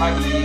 pagi.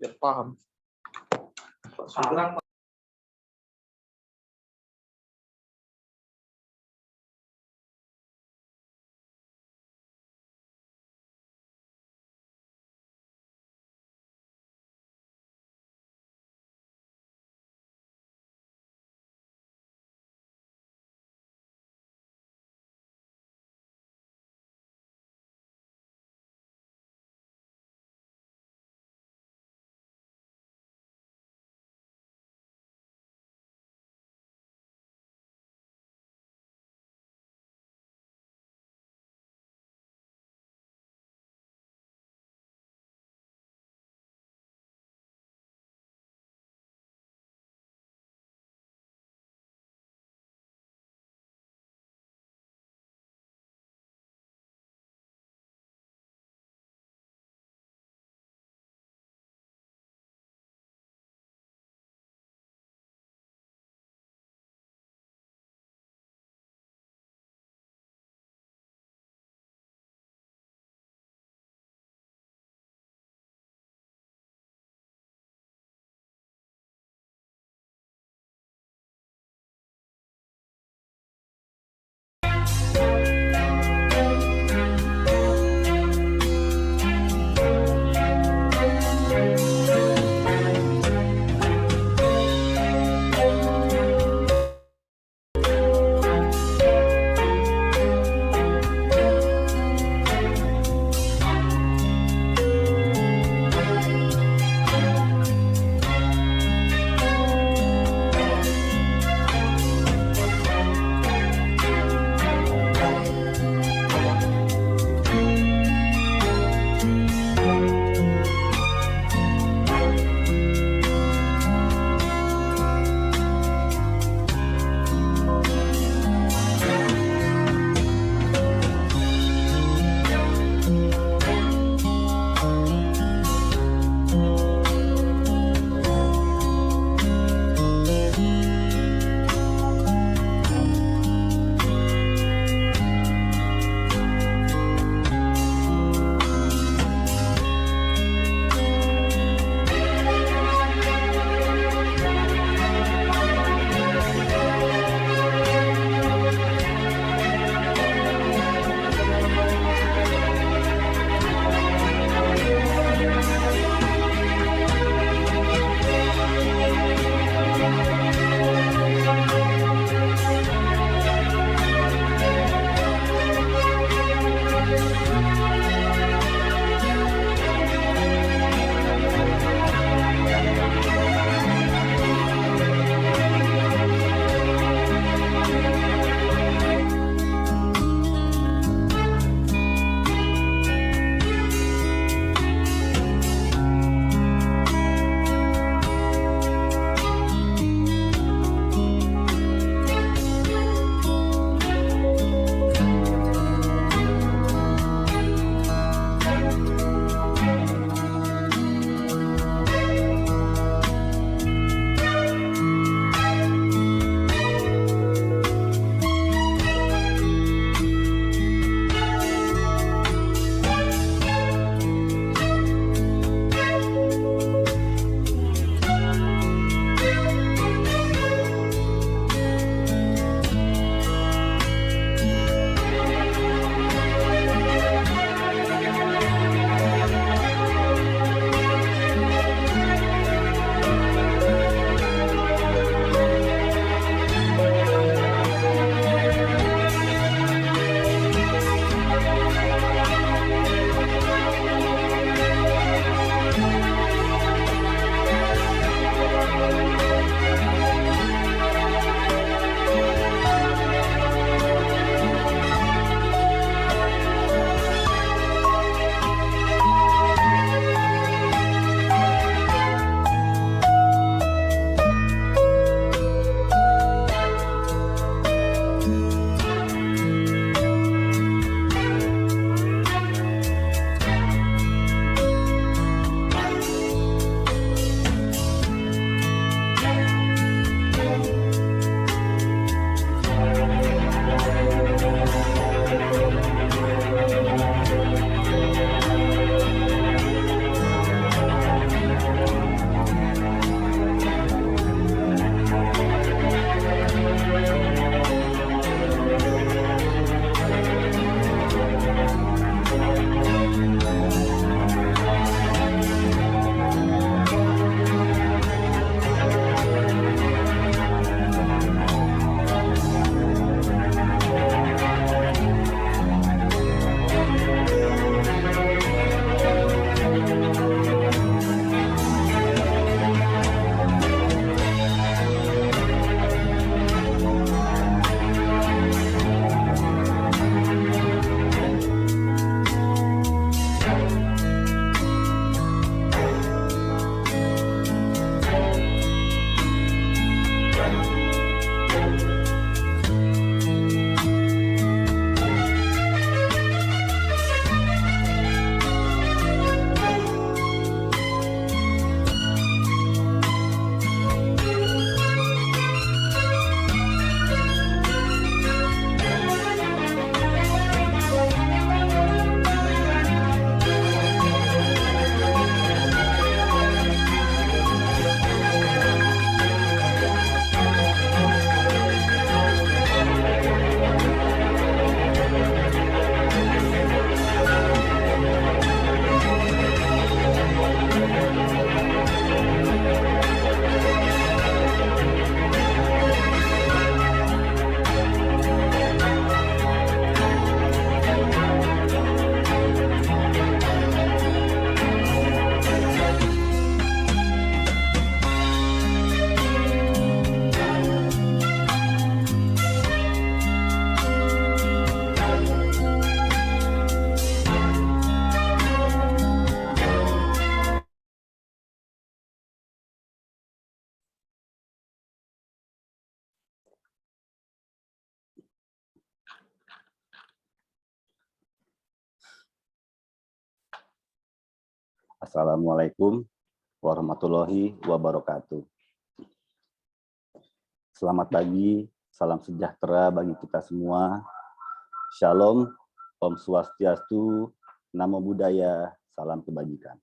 Biar paham. Sekarang Assalamualaikum warahmatullahi wabarakatuh. Selamat pagi, salam sejahtera bagi kita semua. Shalom, Om Swastiastu, Namo Buddhaya, salam kebajikan.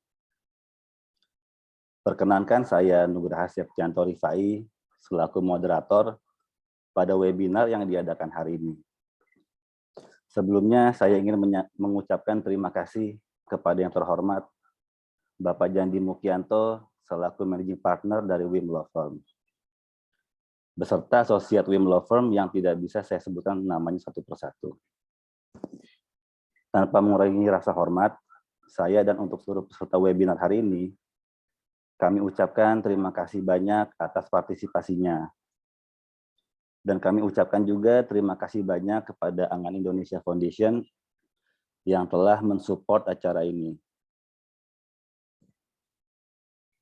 Perkenankan saya Nugraha Septianto Rifai selaku moderator pada webinar yang diadakan hari ini. Sebelumnya saya ingin mengucapkan terima kasih kepada yang terhormat Bapak Jandi Mukianto selaku Managing Partner dari WIM Law Firm, beserta asosiat WIM Law Firm yang tidak bisa saya sebutkan namanya satu persatu. Tanpa mengurangi rasa hormat, saya dan untuk seluruh peserta webinar hari ini, kami ucapkan terima kasih banyak atas partisipasinya. Dan kami ucapkan juga terima kasih banyak kepada Angan Indonesia Foundation yang telah mensupport acara ini.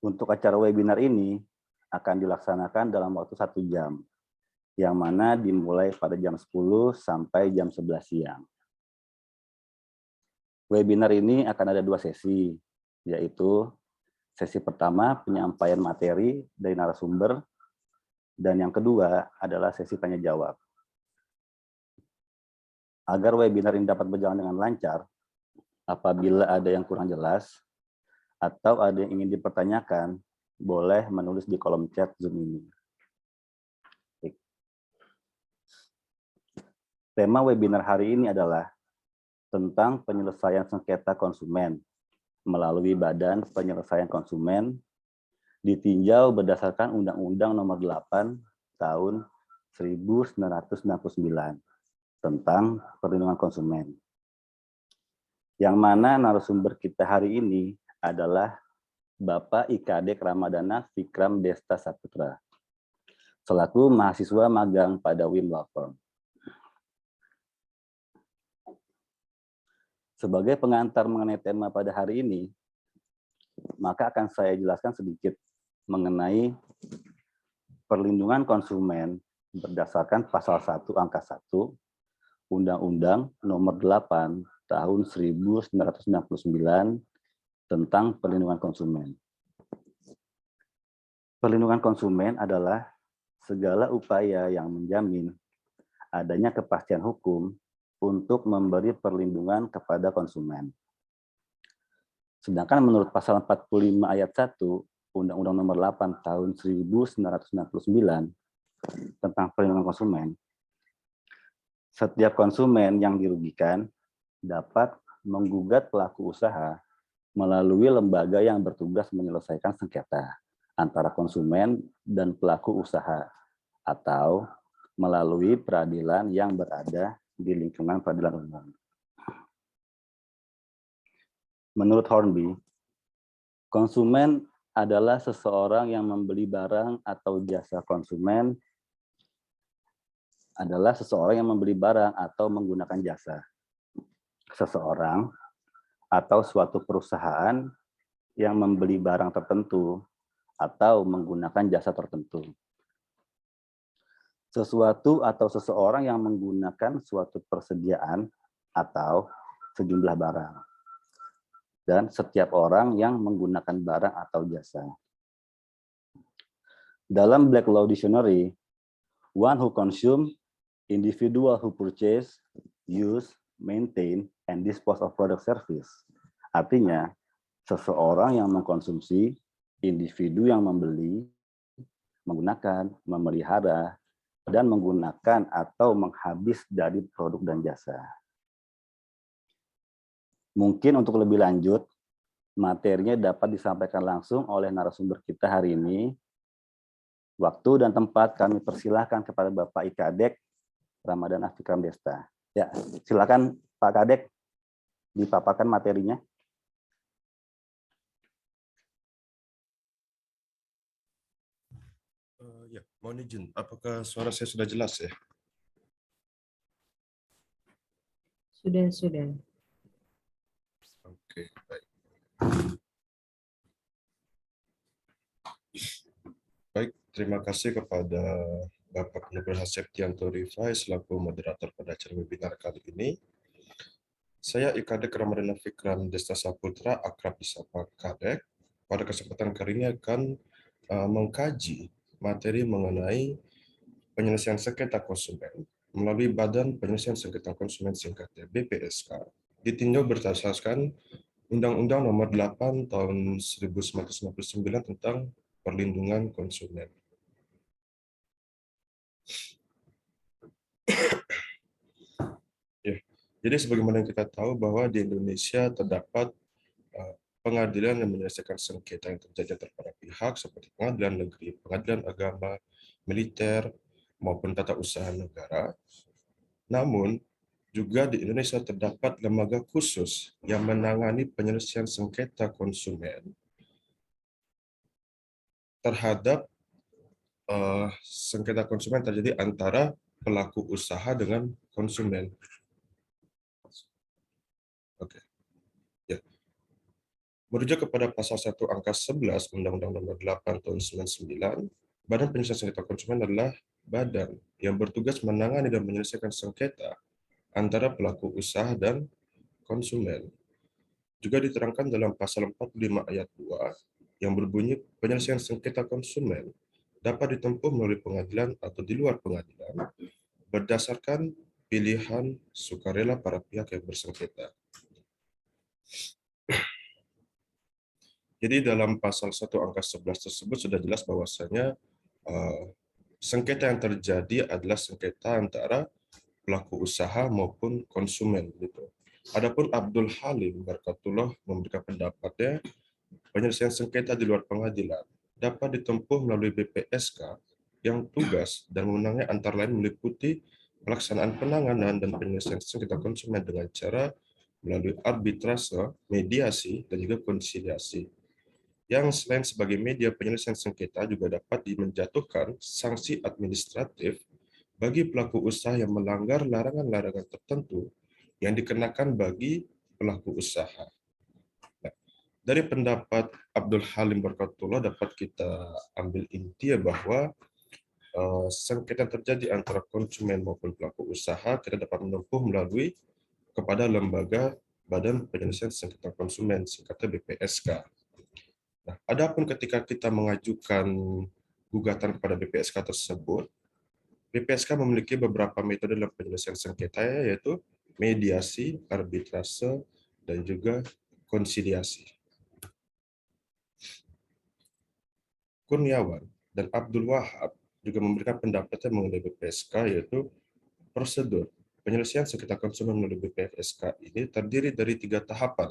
Untuk acara webinar ini akan dilaksanakan dalam waktu 1 jam, yang mana dimulai pada jam 10 sampai jam 11 siang. Webinar ini akan ada 2 sesi, yaitu sesi pertama penyampaian materi dari narasumber, dan yang kedua adalah sesi tanya jawab. Agar webinar ini dapat berjalan dengan lancar, apabila ada yang kurang jelas atau ada yang ingin dipertanyakan, boleh menulis di kolom chat Zoom ini. Tema webinar hari ini adalah tentang penyelesaian sengketa konsumen melalui Badan Penyelesaian Konsumen ditinjau berdasarkan Undang-Undang Nomor 8 Tahun 1999 tentang perlindungan konsumen. Yang mana narasumber kita hari ini adalah Bapak Ikadek Ramadana Vikram Desta Saputra, selaku mahasiswa magang pada WIM Law Firm. Sebagai pengantar mengenai tema pada hari ini, maka akan saya jelaskan sedikit mengenai perlindungan konsumen berdasarkan pasal 1 angka 1 Undang-Undang Nomor 8 Tahun 1999 tentang perlindungan konsumen. Perlindungan konsumen adalah segala upaya yang menjamin adanya kepastian hukum untuk memberi perlindungan kepada konsumen. Sedangkan menurut pasal 45 ayat 1 Undang-Undang Nomor 8 Tahun 1999 tentang perlindungan konsumen, setiap konsumen yang dirugikan dapat menggugat pelaku usaha melalui lembaga yang bertugas menyelesaikan sengketa antara konsumen dan pelaku usaha atau melalui peradilan yang berada di lingkungan peradilan umum. Menurut Hornby, konsumen adalah seseorang yang membeli barang atau jasa. Konsumen adalah seseorang yang membeli barang atau menggunakan jasa seseorang atau suatu perusahaan yang membeli barang tertentu atau menggunakan jasa tertentu. Sesuatu atau seseorang yang menggunakan suatu persediaan atau sejumlah barang. Dan setiap orang yang menggunakan barang atau jasa. Dalam Black Law Dictionary, one who consume, individual who purchase, use, maintain, and dispose of product service. Artinya, seseorang yang mengkonsumsi, individu yang membeli, menggunakan, memelihara, dan menggunakan atau menghabis dari produk dan jasa. Mungkin untuk lebih lanjut, materinya dapat disampaikan langsung oleh narasumber kita hari ini. Waktu dan tempat kami persilahkan kepada Bapak Ikadek Ramadana Vikram Desta. Ya, silakan Pak Kadek dipaparkan materinya. Ya, mohon izin. Apakah suara saya sudah jelas ya? Sudah. Oke, baik. Baik, terima kasih kepada Bapak Nugraha Septianto Rifai selaku moderator pada acara webinar kali ini. Saya Ikadek Ramadana Fikran Desta Saputra, akrab disapa Kadek. Pada kesempatan kali ini akan mengkaji materi mengenai penyelesaian sengketa konsumen melalui Badan Penyelesaian Sengketa Konsumen singkatnya BPSK, ditinjau berdasarkan Undang-Undang Nomor 8 Tahun 1999 tentang Perlindungan Konsumen. Ya. Jadi sebagaimana yang kita tahu bahwa di Indonesia terdapat pengadilan yang menyelesaikan sengketa yang terjadi antara para pihak seperti pengadilan negeri, pengadilan agama, militer, maupun tata usaha negara. Namun, juga di Indonesia terdapat lembaga khusus yang menangani penyelesaian sengketa konsumen terhadap sengketa konsumen terjadi antara pelaku usaha dengan konsumen. Oke. Ya. Merujuk kepada pasal 1 angka 11 Undang-Undang Nomor 8 Tahun 99, Badan Penyelesaian Sengketa Konsumen adalah badan yang bertugas menangani dan menyelesaikan sengketa antara pelaku usaha dan konsumen. Juga diterangkan dalam pasal 45 ayat 2 yang berbunyi penyelesaian sengketa konsumen dapat ditempuh melalui pengadilan atau di luar pengadilan berdasarkan pilihan sukarela para pihak yang bersengketa. Jadi dalam pasal 1 angka 11 tersebut sudah jelas bahwasanya sengketa yang terjadi adalah sengketa antara pelaku usaha maupun konsumen gitu. Adapun Abdul Halim Barkatullah memberikan pendapatnya penyelesaian sengketa di luar pengadilan dapat ditempuh melalui BPSK yang tugas dan wewenangnya antara lain meliputi pelaksanaan penanganan dan penyelesaian sengketa konsumen dengan cara melalui arbitrase, mediasi, dan juga konsiliasi. Yang selain sebagai media penyelesaian sengketa juga dapat menjatuhkan sanksi administratif bagi pelaku usaha yang melanggar larangan-larangan tertentu yang dikenakan bagi pelaku usaha. Nah, dari pendapat Abdul Halim Barkatullah dapat kita ambil inti bahwa sengketa terjadi antara konsumen maupun pelaku usaha kita dapat menempuh melalui kepada lembaga Badan Penyelesaian Sengketa Konsumen singkatnya BPSK. Nah, adapun ketika kita mengajukan gugatan kepada BPSK tersebut, BPSK memiliki beberapa metode dalam penyelesaian sengketa, yaitu mediasi, arbitrase, dan juga konsiliasi. Kurniawan dan Abdul Wahab juga memberikan pendapatnya mengenai BPSK, yaitu prosedur penyelesaian sengketa konsumen melalui BPSK ini terdiri dari 3 tahapan.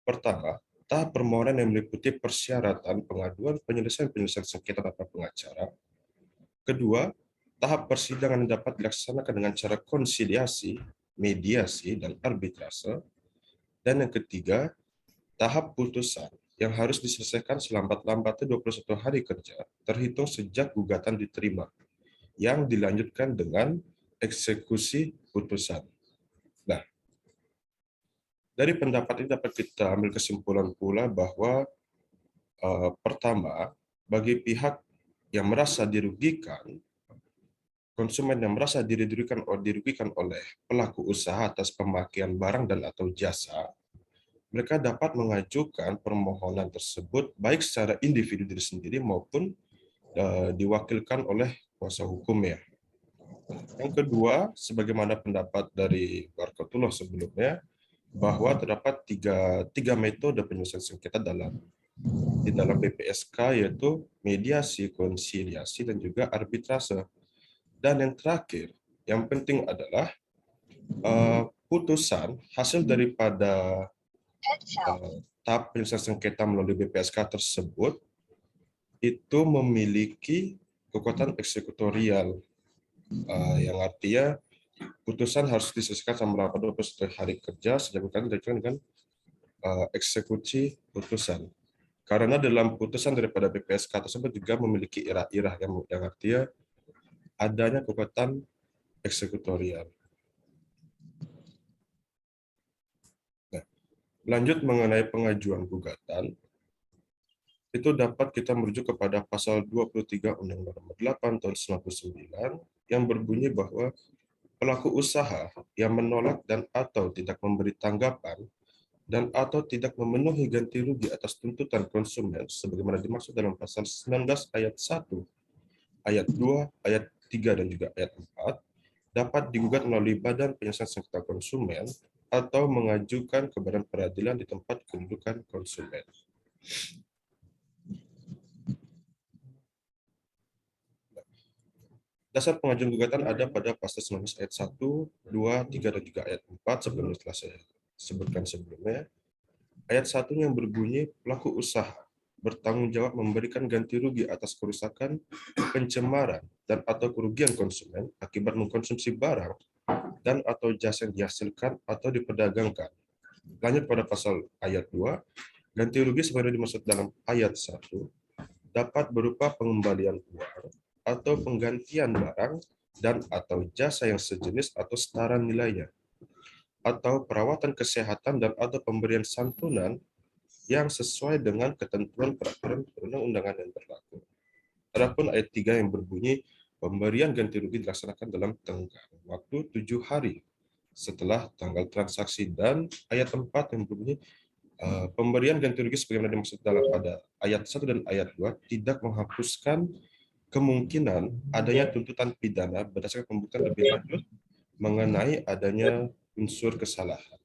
Pertama, tahap permohonan yang meliputi persyaratan pengaduan penyelesaian sengketa tanpa pengacara. Kedua, tahap persidangan yang dapat dilaksanakan dengan cara konsiliasi, mediasi, dan arbitrase. Dan yang ketiga, tahap putusan yang harus diselesaikan selambat-lambatnya 21 hari kerja terhitung sejak gugatan diterima, yang dilanjutkan dengan eksekusi putusan. Nah, dari pendapat ini dapat kita ambil kesimpulan pula bahwa pertama, bagi pihak yang merasa dirugikan, konsumen yang merasa dirugikan oleh pelaku usaha atas pemakaian barang dan atau jasa, mereka dapat mengajukan permohonan tersebut baik secara individu diri sendiri maupun diwakilkan oleh kuasa hukumnya. Yang kedua, sebagaimana pendapat dari Barkatullah sebelumnya, bahwa terdapat tiga metode penyelesaian sengketa di dalam BPSK, yaitu mediasi, konsiliasi, dan juga arbitrase. Dan yang terakhir, yang penting adalah putusan hasil daripada tahap penyelesaian sengketa melalui BPSK tersebut itu memiliki kekuatan eksekutorial, yang artinya putusan harus diselesaikan selama 21 hari kerja sejak dengan eksekusi putusan. Karena dalam putusan daripada BPSK tersebut juga memiliki irah-irah yang artinya adanya kekuatan eksekutorial. Nah, lanjut mengenai pengajuan gugatan, itu dapat kita merujuk kepada pasal 23 Undang-Undang Nomor 8 Tahun 1999 yang berbunyi bahwa pelaku usaha yang menolak dan atau tidak memberi tanggapan dan atau tidak memenuhi ganti rugi atas tuntutan konsumen sebagaimana dimaksud dalam pasal 19 ayat 1, ayat 2, ayat 3 dan juga ayat 4 dapat digugat melalui Badan Penyelesaian Sengketa Konsumen atau mengajukan ke Badan Peradilan di tempat kedudukan konsumen. Dasar pengajuan gugatan ada pada pasal 19 ayat 1, 2, 3, dan juga ayat 4 sebelumnya telah saya sebutkan sebelumnya. Ayat 1 yang berbunyi pelaku usaha bertanggung jawab memberikan ganti rugi atas kerusakan, pencemaran, dan atau kerugian konsumen akibat mengkonsumsi barang dan atau jasa yang dihasilkan atau diperdagangkan. Lanjut pada pasal ayat 2, ganti rugi sebagaimana dimaksud dalam ayat 1 dapat berupa pengembalian uang atau penggantian barang dan atau jasa yang sejenis atau setara nilainya, atau perawatan kesehatan dan atau pemberian santunan yang sesuai dengan ketentuan peraturan perundang-undangan yang berlaku. Adapun ayat 3 yang berbunyi pemberian ganti rugi dilaksanakan dalam tenggang waktu 7 hari setelah tanggal transaksi, dan ayat 4 yang berbunyi pemberian ganti rugi sebagaimana dimaksud dalam pada ayat 1 dan ayat 2 tidak menghapuskan kemungkinan adanya tuntutan pidana berdasarkan pembuktian lebih lanjut mengenai adanya unsur kesalahan.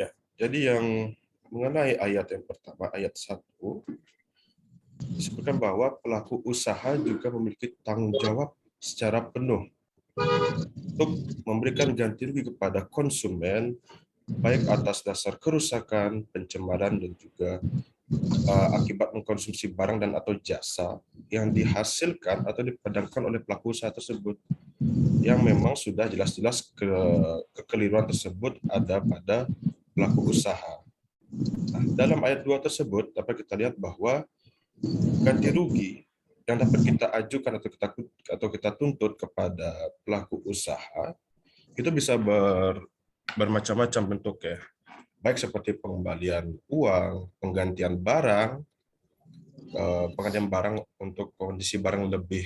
Ya, jadi yang mengenai ayat yang pertama, ayat 1, disebutkan bahwa pelaku usaha juga memiliki tanggung jawab secara penuh untuk memberikan ganti rugi kepada konsumen baik atas dasar kerusakan, pencemaran, dan juga akibat mengkonsumsi barang dan atau jasa yang dihasilkan atau diperdagangkan oleh pelaku usaha tersebut, yang memang sudah jelas-jelas kekeliruan tersebut ada pada pelaku usaha. Nah, dalam ayat 2 tersebut dapat kita lihat bahwa ganti rugi yang dapat kita ajukan atau kita tuntut kepada pelaku usaha itu bisa bermacam-macam bentuknya, baik seperti pengembalian uang, penggantian barang untuk kondisi barang lebih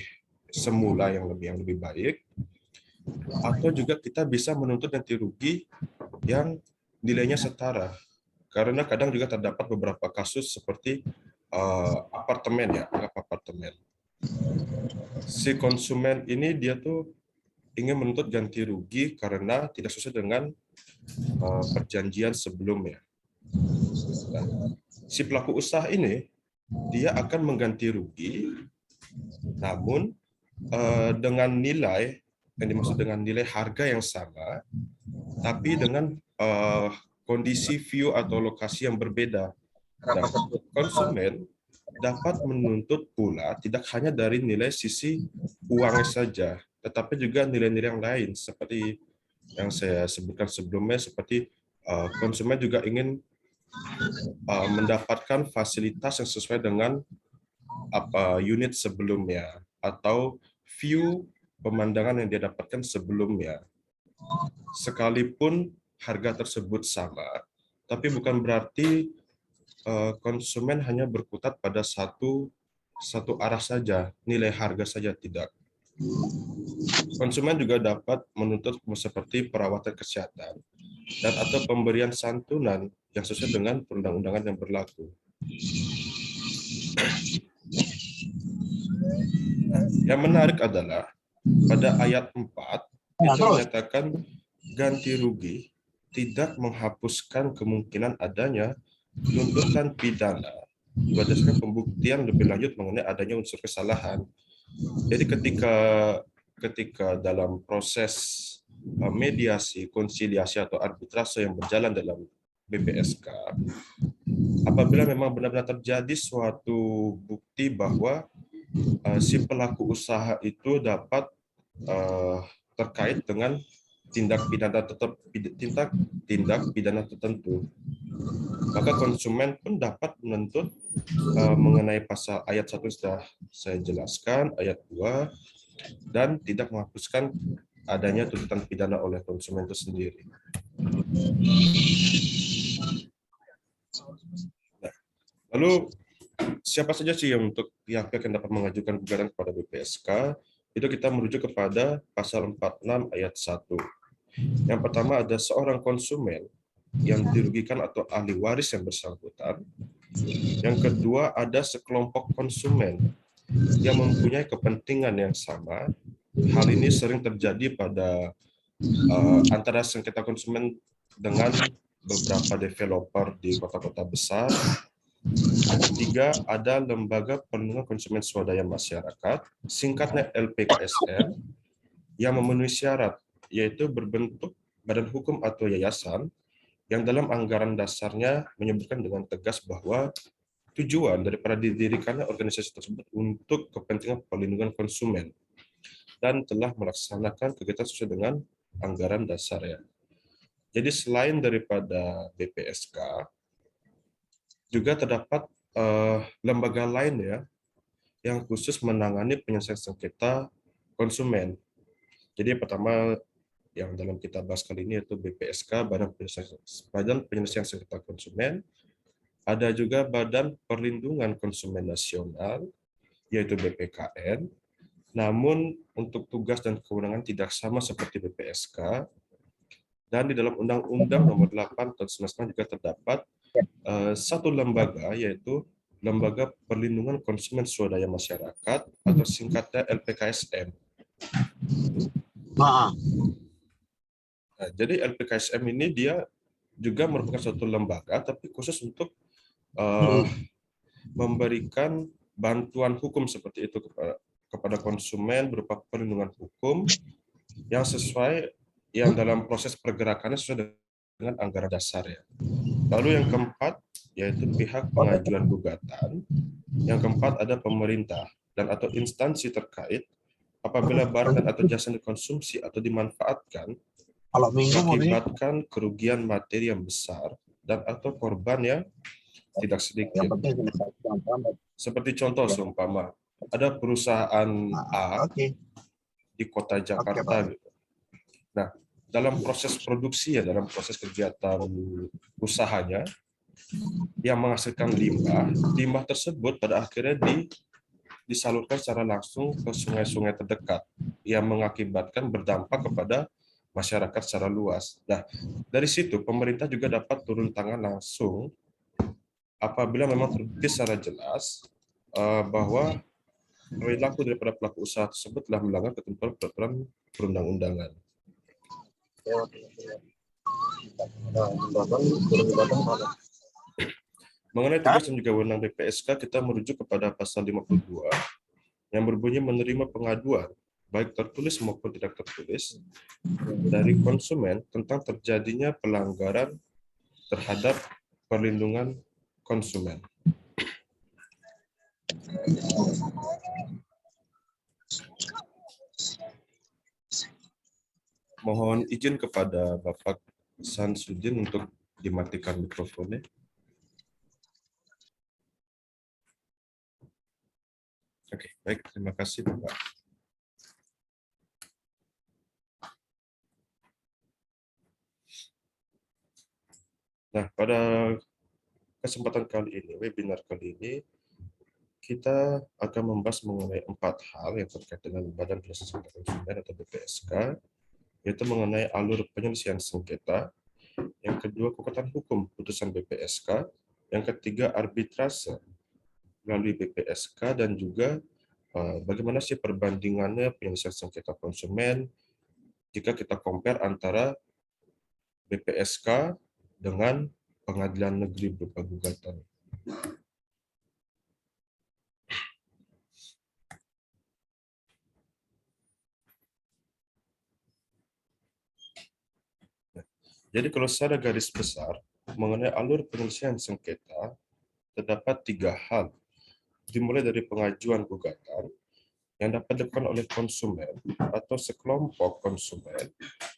semula yang lebih baik, atau juga kita bisa menuntut ganti rugi yang nilainya setara, karena kadang juga terdapat beberapa kasus seperti apartemen. Si konsumen ini dia tuh ingin menuntut ganti rugi karena tidak sesuai dengan perjanjian sebelumnya. Nah, si pelaku usaha ini dia akan mengganti rugi, namun dengan nilai yang dimaksud dengan nilai harga yang sama, tapi dengan kondisi view atau lokasi yang berbeda. Nah, konsumen dapat menuntut pula tidak hanya dari nilai sisi uangnya saja, tetapi juga nilai-nilai yang lain seperti yang saya sebutkan sebelumnya, seperti konsumen juga ingin mendapatkan fasilitas yang sesuai dengan unit sebelumnya atau view pemandangan yang dia dapatkan sebelumnya. Sekalipun harga tersebut sama, tapi bukan berarti konsumen hanya berkutat pada satu arah saja, nilai harga saja tidak. Konsumen juga dapat menuntut seperti perawatan kesehatan dan atau pemberian santunan yang sesuai dengan perundang-undangan yang berlaku. Yang menarik adalah pada ayat 4 itu menyatakan ganti rugi tidak menghapuskan kemungkinan adanya tuntutan pidana berdasarkan pembuktian lebih lanjut mengenai adanya unsur kesalahan. Jadi ketika dalam proses mediasi, konsiliasi atau arbitrase yang berjalan dalam BPSK, apabila memang benar-benar terjadi suatu bukti bahwa si pelaku usaha itu dapat terkait dengan tindak pidana tertentu, maka konsumen pun dapat menuntut mengenai pasal ayat 1 sudah saya jelaskan, ayat 2, dan tidak menghapuskan adanya tuntutan pidana oleh konsumen itu sendiri. Nah, lalu siapa saja sih yang untuk pihak-pihak yang dapat mengajukan gugatan kepada BPSK? itu kita merujuk kepada pasal 46 ayat 1. Yang pertama ada seorang konsumen yang dirugikan atau ahli waris yang bersangkutan. Yang kedua ada sekelompok konsumen yang mempunyai kepentingan yang sama. Hal ini sering terjadi pada antara sengketa konsumen dengan beberapa developer di kota-kota besar. Ketiga, ada Lembaga Perlindungan Konsumen Swadaya Masyarakat, singkatnya LPKSM, yang memenuhi syarat, yaitu berbentuk badan hukum atau yayasan, yang dalam anggaran dasarnya menyebutkan dengan tegas bahwa tujuan daripada didirikannya organisasi tersebut untuk kepentingan perlindungan konsumen, dan telah melaksanakan kegiatan sesuai dengan anggaran dasarnya. Jadi selain daripada BPSK, juga terdapat lembaga lain ya yang khusus menangani penyelesaian sengketa konsumen. Jadi yang pertama yang dalam kita bahas kali ini yaitu BPSK, Badan Penyelesaian Sengketa Konsumen. Ada juga Badan Perlindungan Konsumen Nasional, yaitu BPKN. Namun untuk tugas dan kewenangan tidak sama seperti BPSK. Dan di dalam Undang-Undang Nomor 8 Tahun 1999 juga terdapat satu lembaga, yaitu Lembaga Perlindungan Konsumen Swadaya Masyarakat atau singkatnya LPKSM. Nah, jadi LPKSM ini dia juga merupakan suatu lembaga, tapi khusus untuk memberikan bantuan hukum seperti itu kepada konsumen berupa perlindungan hukum yang sesuai, yang dalam proses pergerakannya sesuai dengan anggaran dasar ya. Lalu yang keempat yaitu pihak pengajuan gugatan. Yang keempat ada pemerintah dan atau instansi terkait apabila barang dan atau jasa dikonsumsi atau dimanfaatkan mengakibatkan kerugian materi yang besar dan atau korban yang tidak sedikit. Seperti contoh seumpama ada perusahaan A di kota Jakarta gitu. Nah, dalam proses produksi ya, dalam proses kegiatan usahanya yang menghasilkan limbah tersebut pada akhirnya disalurkan secara langsung ke sungai-sungai terdekat yang mengakibatkan berdampak kepada masyarakat secara luas. Nah, dari situ pemerintah juga dapat turun tangan langsung apabila memang terbukti secara jelas bahwa perilaku daripada pelaku usaha tersebut telah melanggar ketentuan peraturan perundang-undangan. Mengenai tugas dan juga wewenang BPSK, kita merujuk kepada pasal 52 yang berbunyi menerima pengaduan baik tertulis maupun tidak tertulis dari konsumen tentang terjadinya pelanggaran terhadap perlindungan konsumen. Mohon izin kepada Bapak Samsudin untuk dimatikan mikrofonnya. Oke, baik. Terima kasih, Bapak. Nah, pada kesempatan kali ini, webinar kali ini, kita akan membahas mengenai 4 hal yang terkait dengan Badan Penyelesaian Sengketa Konsumen atau BPSK, yaitu mengenai alur penyelesaian sengketa, yang kedua kekuatan hukum putusan BPSK, yang ketiga arbitrase melalui BPSK, dan juga bagaimana sih perbandingannya penyelesaian sengketa konsumen jika kita compare antara BPSK dengan pengadilan negeri berupa gugatan. Jadi kalau secara garis besar mengenai alur penyelesaian sengketa terdapat 3 hal. Dimulai dari pengajuan gugatan yang dapat dilakukan oleh konsumen atau sekelompok konsumen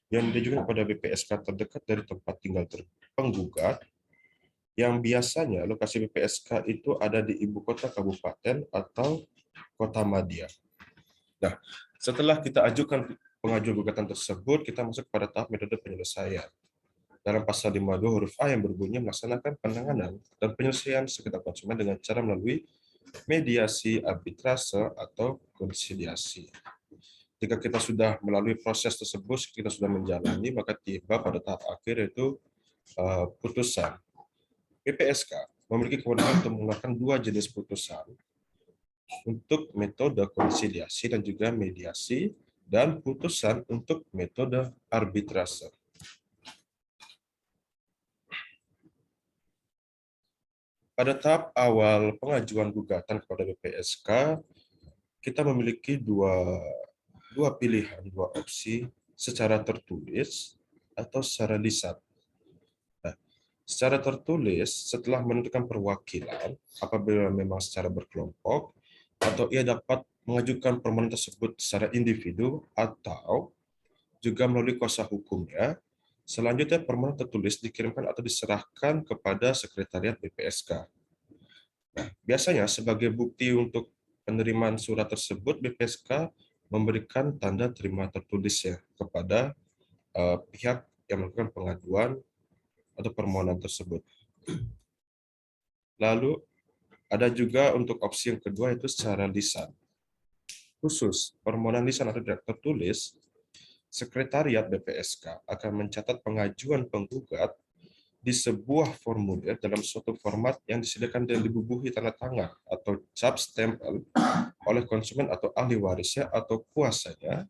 yang diajukan kepada BPSK terdekat dari tempat tinggal penggugat, yang biasanya lokasi BPSK itu ada di ibu kota kabupaten atau kota madya. Nah, setelah kita ajukan pengajuan gugatan tersebut, kita masuk pada tahap metode penyelesaian. Dalam pasal 52 huruf A yang berbunyi melaksanakan penanganan dan penyelesaian sengketa konsumen dengan cara melalui mediasi, arbitrase, atau konsiliasi. Jika kita sudah melalui proses tersebut, kita sudah menjalani, maka tiba pada tahap akhir yaitu putusan. PPSK memiliki kewenangan untuk mengeluarkan dua jenis putusan untuk metode konsiliasi dan juga mediasi, dan putusan untuk metode arbitrase. Pada tahap awal pengajuan gugatan kepada PPSK, kita memiliki dua pilihan, dua opsi, secara tertulis atau secara lisan. Nah, secara tertulis, setelah menentukan perwakilan, apabila memang secara berkelompok, atau ia dapat mengajukan permohonan tersebut secara individu atau juga melalui kuasa hukumnya, selanjutnya permohonan tertulis dikirimkan atau diserahkan kepada Sekretariat BPSK. Nah, biasanya sebagai bukti untuk penerimaan surat tersebut, BPSK memberikan tanda terima tertulisnya kepada pihak yang melakukan pengaduan atau permohonan tersebut. Lalu ada juga untuk opsi yang kedua, yaitu secara lisan. Khusus permohonan lisan atau tidak tertulis, Sekretariat BPSK akan mencatat pengajuan penggugat di sebuah formulir dalam suatu format yang disediakan dan dibubuhi tanda tangan atau cap stempel oleh konsumen atau ahli warisnya atau kuasanya,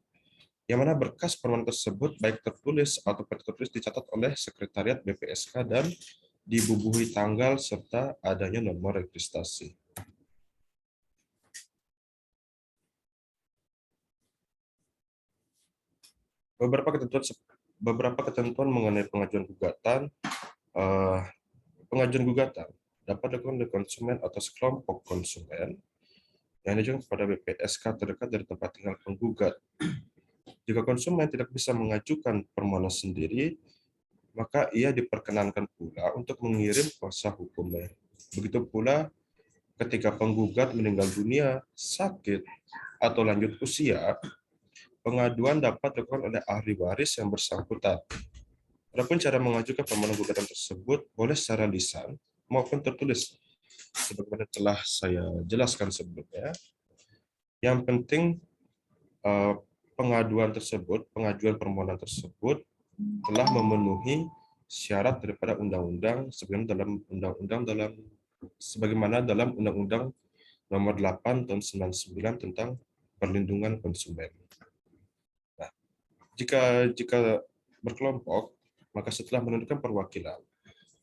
yang mana berkas permohonan tersebut baik tertulis atau tertulis dicatat oleh Sekretariat BPSK dan dibubuhi tanggal serta adanya nomor registrasi. Beberapa ketentuan mengenai pengajuan gugatan. Pengajuan gugatan dapat dilakukan oleh konsumen atau sekelompok konsumen yang diajukan kepada BPSK terdekat dari tempat tinggal penggugat. Jika konsumen tidak bisa mengajukan permohonan sendiri, maka ia diperkenankan pula untuk mengirim kuasa hukumnya. Begitu pula ketika penggugat meninggal dunia, sakit, atau lanjut usia, pengaduan dapat dilakukan oleh ahli waris yang bersangkutan. Adapun cara mengajukan permohonan gugatan tersebut boleh secara lisan maupun tertulis, sebagaimana telah saya jelaskan sebelumnya. Yang penting pengajuan permohonan tersebut telah memenuhi syarat daripada undang-undang sebagaimana dalam Undang-Undang Nomor 8 Tahun 99 tentang Perlindungan Konsumen. Nah, jika berkelompok, maka setelah menentukan perwakilan,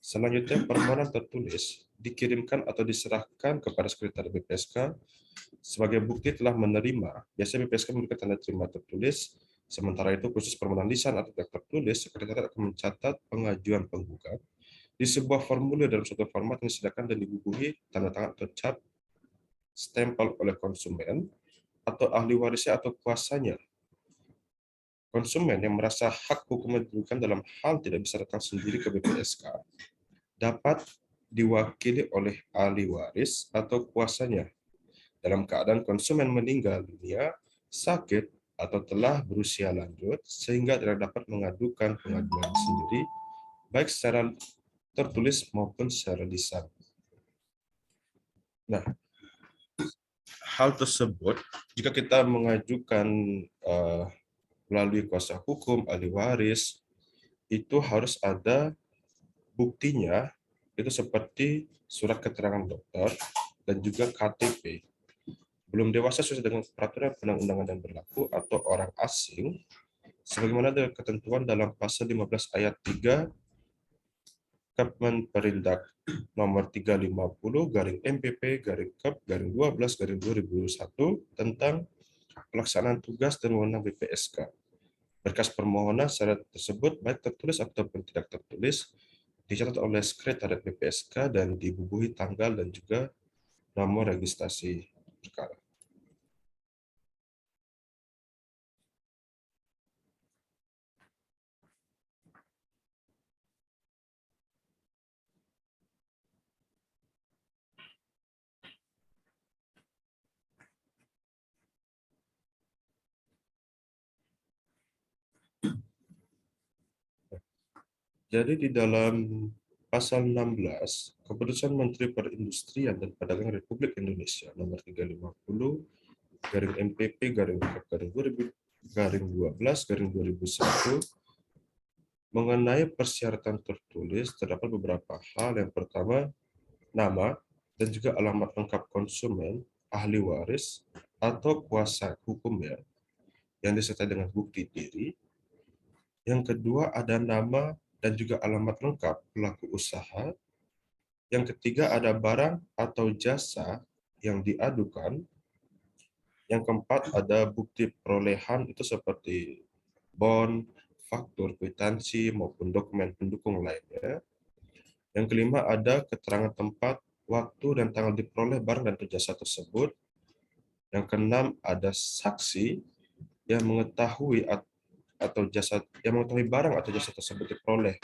selanjutnya permohonan tertulis dikirimkan atau diserahkan kepada Sekretariat BPSK sebagai bukti telah menerima. Biasanya BPSK memberikan tanda terima tertulis. Sementara itu, khusus permohonan lisan atau tidak tertulis, Sekretariat akan mencatat pengajuan penggugat di sebuah formulir dalam suatu format yang disediakan dan dibubuhi tanda tangan atau cap stempel oleh konsumen atau ahli warisnya atau kuasanya. Konsumen yang merasa hak hukumnya ditentukan dalam hal tidak bisa datang sendiri ke BPSK dapat diwakili oleh ahli waris atau kuasanya dalam keadaan konsumen meninggal dunia, sakit, atau telah berusia lanjut sehingga tidak dapat mengadukan pengaduan sendiri baik secara tertulis maupun secara lisan. Nah, hal tersebut jika kita mengajukan melalui kuasa hukum, ahli waris, itu harus ada buktinya, itu seperti surat keterangan dokter dan juga KTP. Belum dewasa sesuai dengan peraturan perundang-undangan yang berlaku atau orang asing, sebagaimana ada ketentuan dalam pasal 15 ayat 3 Kepmenperindak nomor 350/MPP/Kep/12/2001 tentang pelaksanaan tugas dan wewenang BPSK. Berkas permohonan syarat tersebut baik tertulis ataupun tidak tertulis dicatat oleh Sekretariat BPSK dan dibubuhi tanggal dan juga nomor registrasi perkara. Jadi di dalam pasal 16 Keputusan Menteri Perindustrian dan Perdagangan Republik Indonesia nomor 350/MPP/Kep/2022 10/12/2001 mengenai persyaratan tertulis terdapat beberapa hal. Yang pertama, nama dan juga alamat lengkap konsumen, ahli waris, atau kuasa hukumnya yang disertai dengan bukti diri. Yang kedua, ada nama dan juga alamat lengkap pelaku usaha. Yang ketiga, ada barang atau jasa yang diadukan. Yang keempat, ada bukti perolehan, itu seperti bond, faktur, kwitansi, maupun dokumen pendukung lainnya. Yang kelima, ada keterangan tempat, waktu, dan tanggal diperoleh barang dan jasa tersebut. Yang keenam, ada saksi yang mengetahui barang atau jasa tersebut diperoleh,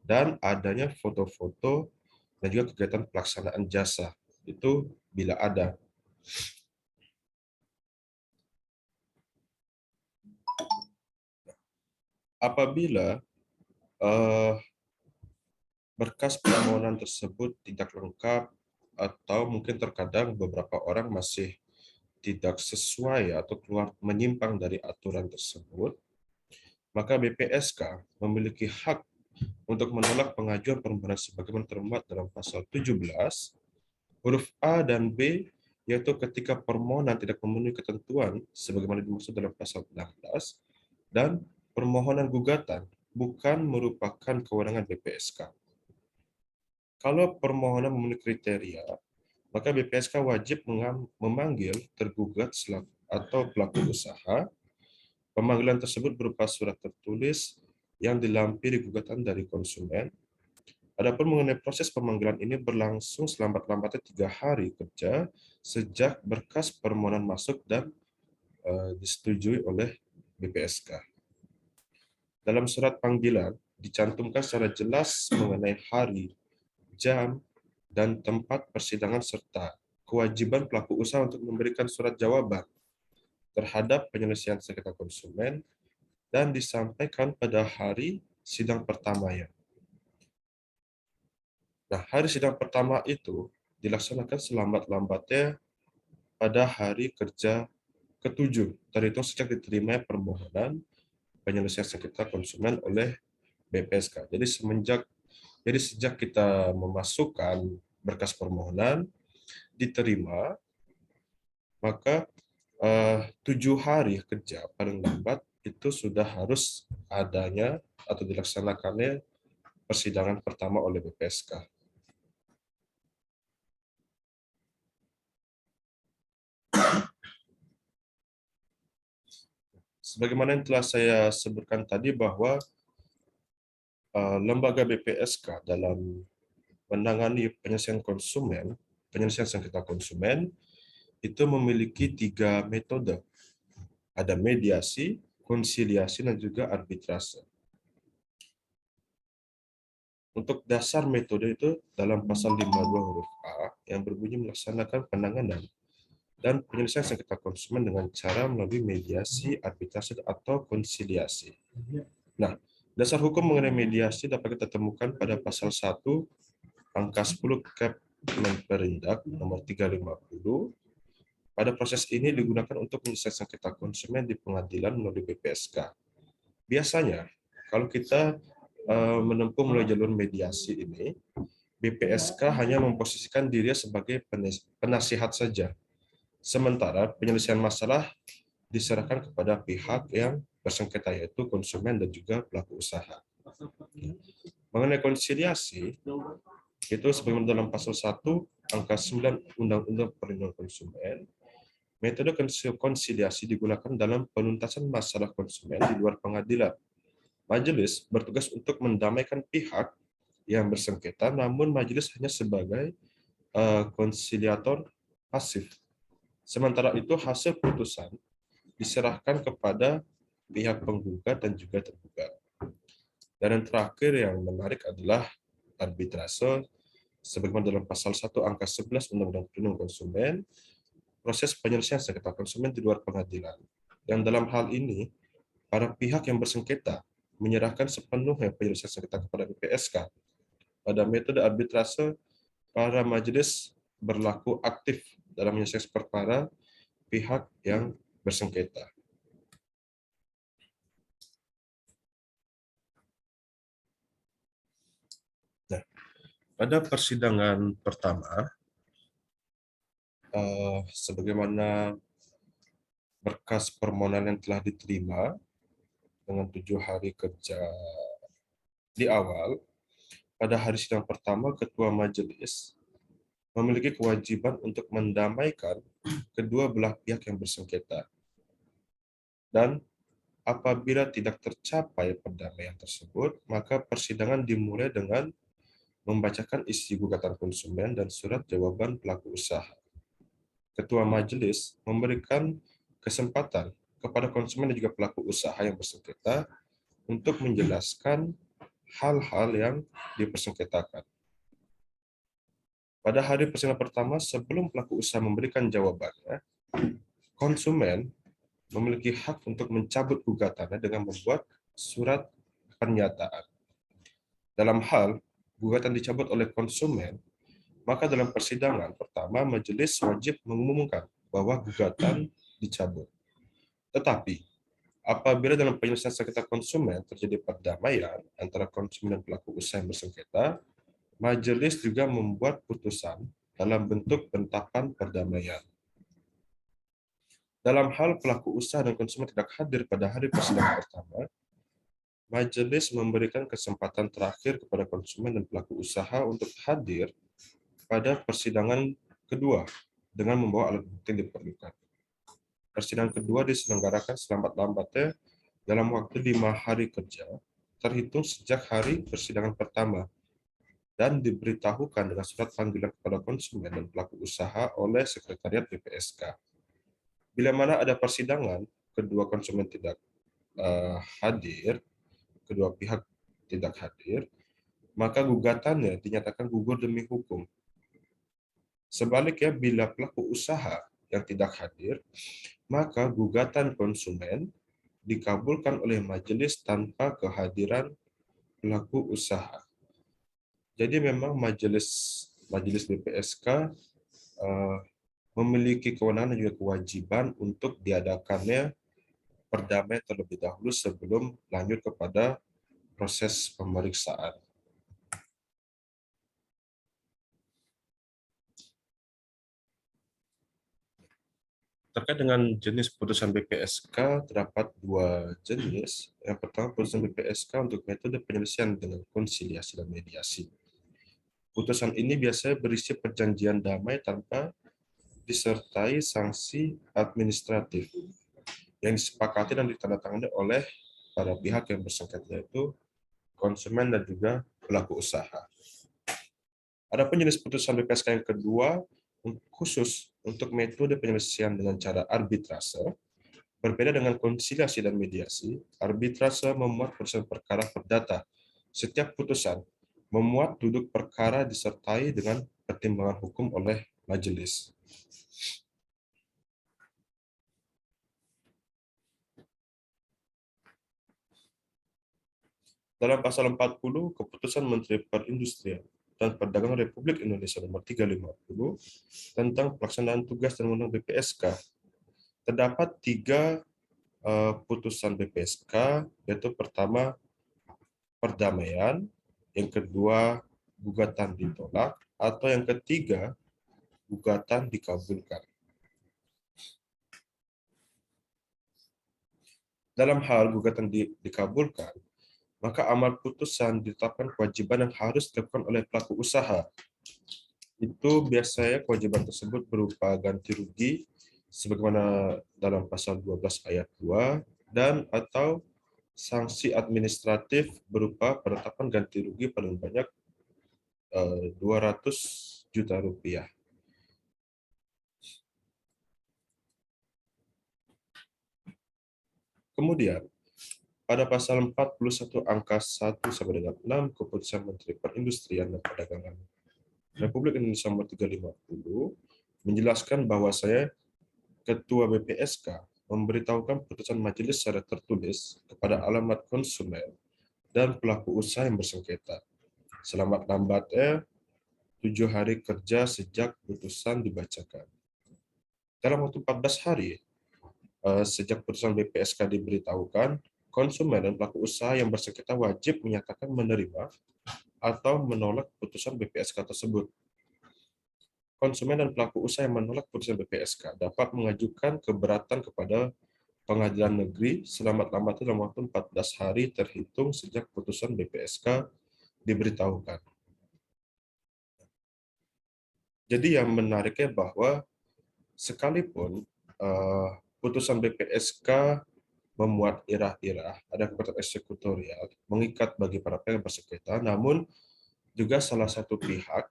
dan adanya foto-foto dan juga kegiatan pelaksanaan jasa. Itu bila ada. Apabila berkas permohonan tersebut tidak lengkap, atau mungkin terkadang beberapa orang masih tidak sesuai atau menyimpang dari aturan tersebut, maka BPSK memiliki hak untuk menolak pengajuan permohonan sebagaimana termuat dalam pasal 17 huruf A dan B, yaitu ketika permohonan tidak memenuhi ketentuan sebagaimana dimaksud dalam pasal 16, dan permohonan gugatan bukan merupakan kewenangan BPSK. Kalau permohonan memenuhi kriteria, maka BPSK wajib memanggil tergugat atau pelaku usaha. Pemanggilan tersebut berupa surat tertulis yang dilampiri gugatan dari konsumen. Adapun mengenai proses pemanggilan ini berlangsung selambat-lambatnya 3 hari kerja sejak berkas permohonan masuk dan disetujui oleh BPSK. Dalam surat panggilan dicantumkan secara jelas mengenai hari, jam, dan tempat persidangan serta kewajiban pelaku usaha untuk memberikan surat jawaban terhadap penyelesaian sengketa konsumen dan disampaikan pada hari sidang pertamanya. Nah, hari sidang pertama itu dilaksanakan selambat-lambatnya pada hari kerja ke-7 terhitung sejak diterima permohonan penyelesaian sengketa konsumen oleh BPSK. Jadi sejak kita memasukkan berkas permohonan diterima, maka 7 hari kerja paling lambat itu sudah harus adanya atau dilaksanakannya persidangan pertama oleh BPSK. Sebagaimana yang telah saya sebutkan tadi bahwa lembaga BPSK dalam menangani penyelesaian sengketa konsumen itu memiliki 3 metode. Ada mediasi, konsiliasi, dan juga arbitrase. Untuk dasar metode itu dalam pasal 52 huruf A yang berbunyi melaksanakan penanganan dan penyelesaian sengketa konsumen dengan cara melalui mediasi, arbitrase, atau konsiliasi. Nah, dasar hukum mengenai mediasi dapat kita temukan pada pasal 1 angka 10 Kep Menperindak nomor 350. Pada proses ini digunakan untuk menyelesaikan sengketa konsumen di pengadilan melalui BPSK. Biasanya, kalau kita menempuh melalui jalur mediasi ini, BPSK hanya memposisikan dirinya sebagai penasihat saja. Sementara penyelesaian masalah diserahkan kepada pihak yang bersengketa, yaitu konsumen dan juga pelaku usaha. Mengenai konsiliasi, itu sebagaimana dalam pasal 1 angka 9 Undang-Undang Perlindungan Konsumen, metode konsiliasi digunakan dalam penuntasan masalah konsumen di luar pengadilan. Majelis bertugas untuk mendamaikan pihak yang bersengketa, namun majelis hanya sebagai konsiliator pasif. Sementara itu hasil putusan diserahkan kepada pihak penggugat dan juga tergugat. Dan yang terakhir yang menarik adalah arbitrase, sebagaimana dalam pasal 1 angka 11 Undang-Undang Perlindungan Konsumen, proses penyelesaian sengketa konsumen di luar pengadilan. Yang dalam hal ini, para pihak yang bersengketa menyerahkan sepenuhnya penyelesaian sengketa kepada BPSK. Pada metode arbitrase, para majelis berlaku aktif dalam menyelesaikan perkara pihak yang bersengketa. Pada persidangan pertama, sebagaimana berkas permohonan yang telah diterima dengan 7 hari kerja di awal, pada hari sidang pertama, Ketua Majelis memiliki kewajiban untuk mendamaikan kedua belah pihak yang bersengketa. Dan apabila tidak tercapai perdamaian tersebut, maka persidangan dimulai dengan membacakan isi gugatan konsumen dan surat jawaban pelaku usaha. Ketua Majelis memberikan kesempatan kepada konsumen dan juga pelaku usaha yang bersengketa untuk menjelaskan hal-hal yang dipersengketakan. Pada hari persidangan pertama, sebelum pelaku usaha memberikan jawabannya, konsumen memiliki hak untuk mencabut gugatannya dengan membuat surat pernyataan. Dalam hal gugatan dicabut oleh konsumen, maka dalam persidangan pertama, majelis wajib mengumumkan bahwa gugatan dicabut. Tetapi, apabila dalam penyelesaian sengketa konsumen terjadi perdamaian antara konsumen dan pelaku usaha yang bersengketa, majelis juga membuat putusan dalam bentuk penetapan perdamaian. Dalam hal pelaku usaha dan konsumen tidak hadir pada hari persidangan pertama, majelis memberikan kesempatan terakhir kepada konsumen dan pelaku usaha untuk hadir pada persidangan kedua dengan membawa alat bukti yang diperlukan. Persidangan kedua diselenggarakan selambat-lambatnya dalam waktu 5 hari kerja, terhitung sejak hari persidangan pertama, dan diberitahukan dengan surat panggilan kepada konsumen dan pelaku usaha oleh Sekretariat BPSK. Bila mana ada persidangan, kedua konsumen tidak hadir, kedua pihak tidak hadir, maka gugatannya dinyatakan gugur demi hukum. Sebaliknya, bila pelaku usaha yang tidak hadir, maka gugatan konsumen dikabulkan oleh majelis tanpa kehadiran pelaku usaha. Jadi memang majelis BPSK memiliki kewenangan dan juga kewajiban untuk diadakannya perdamaian terlebih dahulu sebelum lanjut kepada proses pemeriksaan. Terkait dengan jenis putusan BPSK, terdapat 2 jenis. Yang pertama, putusan BPSK untuk metode penyelesaian dengan konsiliasi dan mediasi. Putusan ini biasanya berisi perjanjian damai tanpa disertai sanksi administratif yang disepakati dan ditandatangani oleh para pihak yang bersengketa, yaitu konsumen dan juga pelaku usaha. Adapun jenis putusan BPSK yang kedua khusus untuk metode penyelesaian dengan cara arbitrase. Berbeda dengan konsiliasi dan mediasi, arbitrase memuat putusan perkara perdata. Setiap putusan memuat duduk perkara disertai dengan pertimbangan hukum oleh majelis. Dalam pasal 40 Keputusan Menteri Perindustrian dan Perdagangan Republik Indonesia nomor 350 tentang pelaksanaan tugas dan wewenang BPSK, terdapat 3 putusan BPSK, yaitu pertama perdamaian, yang kedua gugatan ditolak, atau yang ketiga gugatan dikabulkan. Dalam hal gugatan dikabulkan, maka amal putusan ditetapkan kewajiban yang harus dilakukan oleh pelaku usaha. Itu biasanya kewajiban tersebut berupa ganti rugi sebagaimana dalam pasal 12 ayat 2 dan atau sanksi administratif berupa penetapan ganti rugi paling banyak 200 juta rupiah. Kemudian, pada pasal 41 angka 1 sampai dengan 6 Keputusan Menteri Perindustrian dan Perdagangan Republik Indonesia nomor 350 menjelaskan bahwasanya Ketua BPSK memberitahukan putusan majelis secara tertulis kepada alamat konsumen dan pelaku usaha yang bersengketa. Selambat-lambatnya 7 hari kerja sejak putusan dibacakan. Dalam waktu 14 hari sejak putusan BPSK diberitahukan, konsumen dan pelaku usaha yang bersengketa wajib menyatakan menerima atau menolak putusan BPSK tersebut. Konsumen dan pelaku usaha yang menolak putusan BPSK dapat mengajukan keberatan kepada Pengadilan Negeri selamat-lambatnya dalam waktu 14 hari terhitung sejak putusan BPSK diberitahukan. Jadi yang menariknya bahwa sekalipun putusan BPSK memuat irah-irah, ada kekuatan eksekutorial, mengikat bagi para pihak yang bersengketa, namun juga salah satu pihak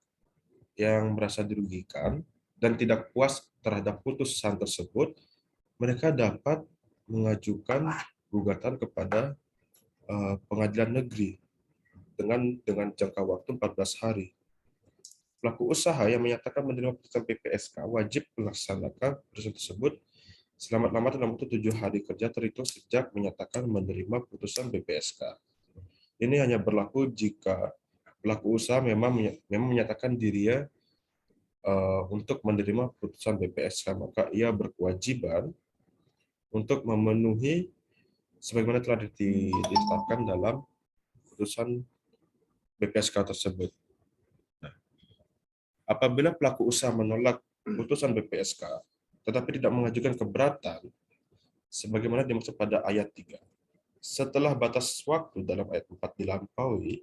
yang merasa dirugikan dan tidak puas terhadap putusan tersebut, mereka dapat mengajukan gugatan kepada pengadilan negeri dengan jangka waktu 14 hari. Pelaku usaha yang menyatakan menerima putusan PPSK wajib melaksanakan putusan tersebut selamat-lambatnya dalam waktu 7 hari kerja terhitung sejak menyatakan menerima putusan BPSK. Ini hanya berlaku jika pelaku usaha memang menyatakan dirinya untuk menerima putusan BPSK, maka ia berkewajiban untuk memenuhi sebagaimana telah ditetapkan dalam putusan BPSK tersebut. Nah, apabila pelaku usaha menolak putusan BPSK, tetapi tidak mengajukan keberatan, sebagaimana dimaksud pada ayat 3, setelah batas waktu dalam ayat 4 dilampaui,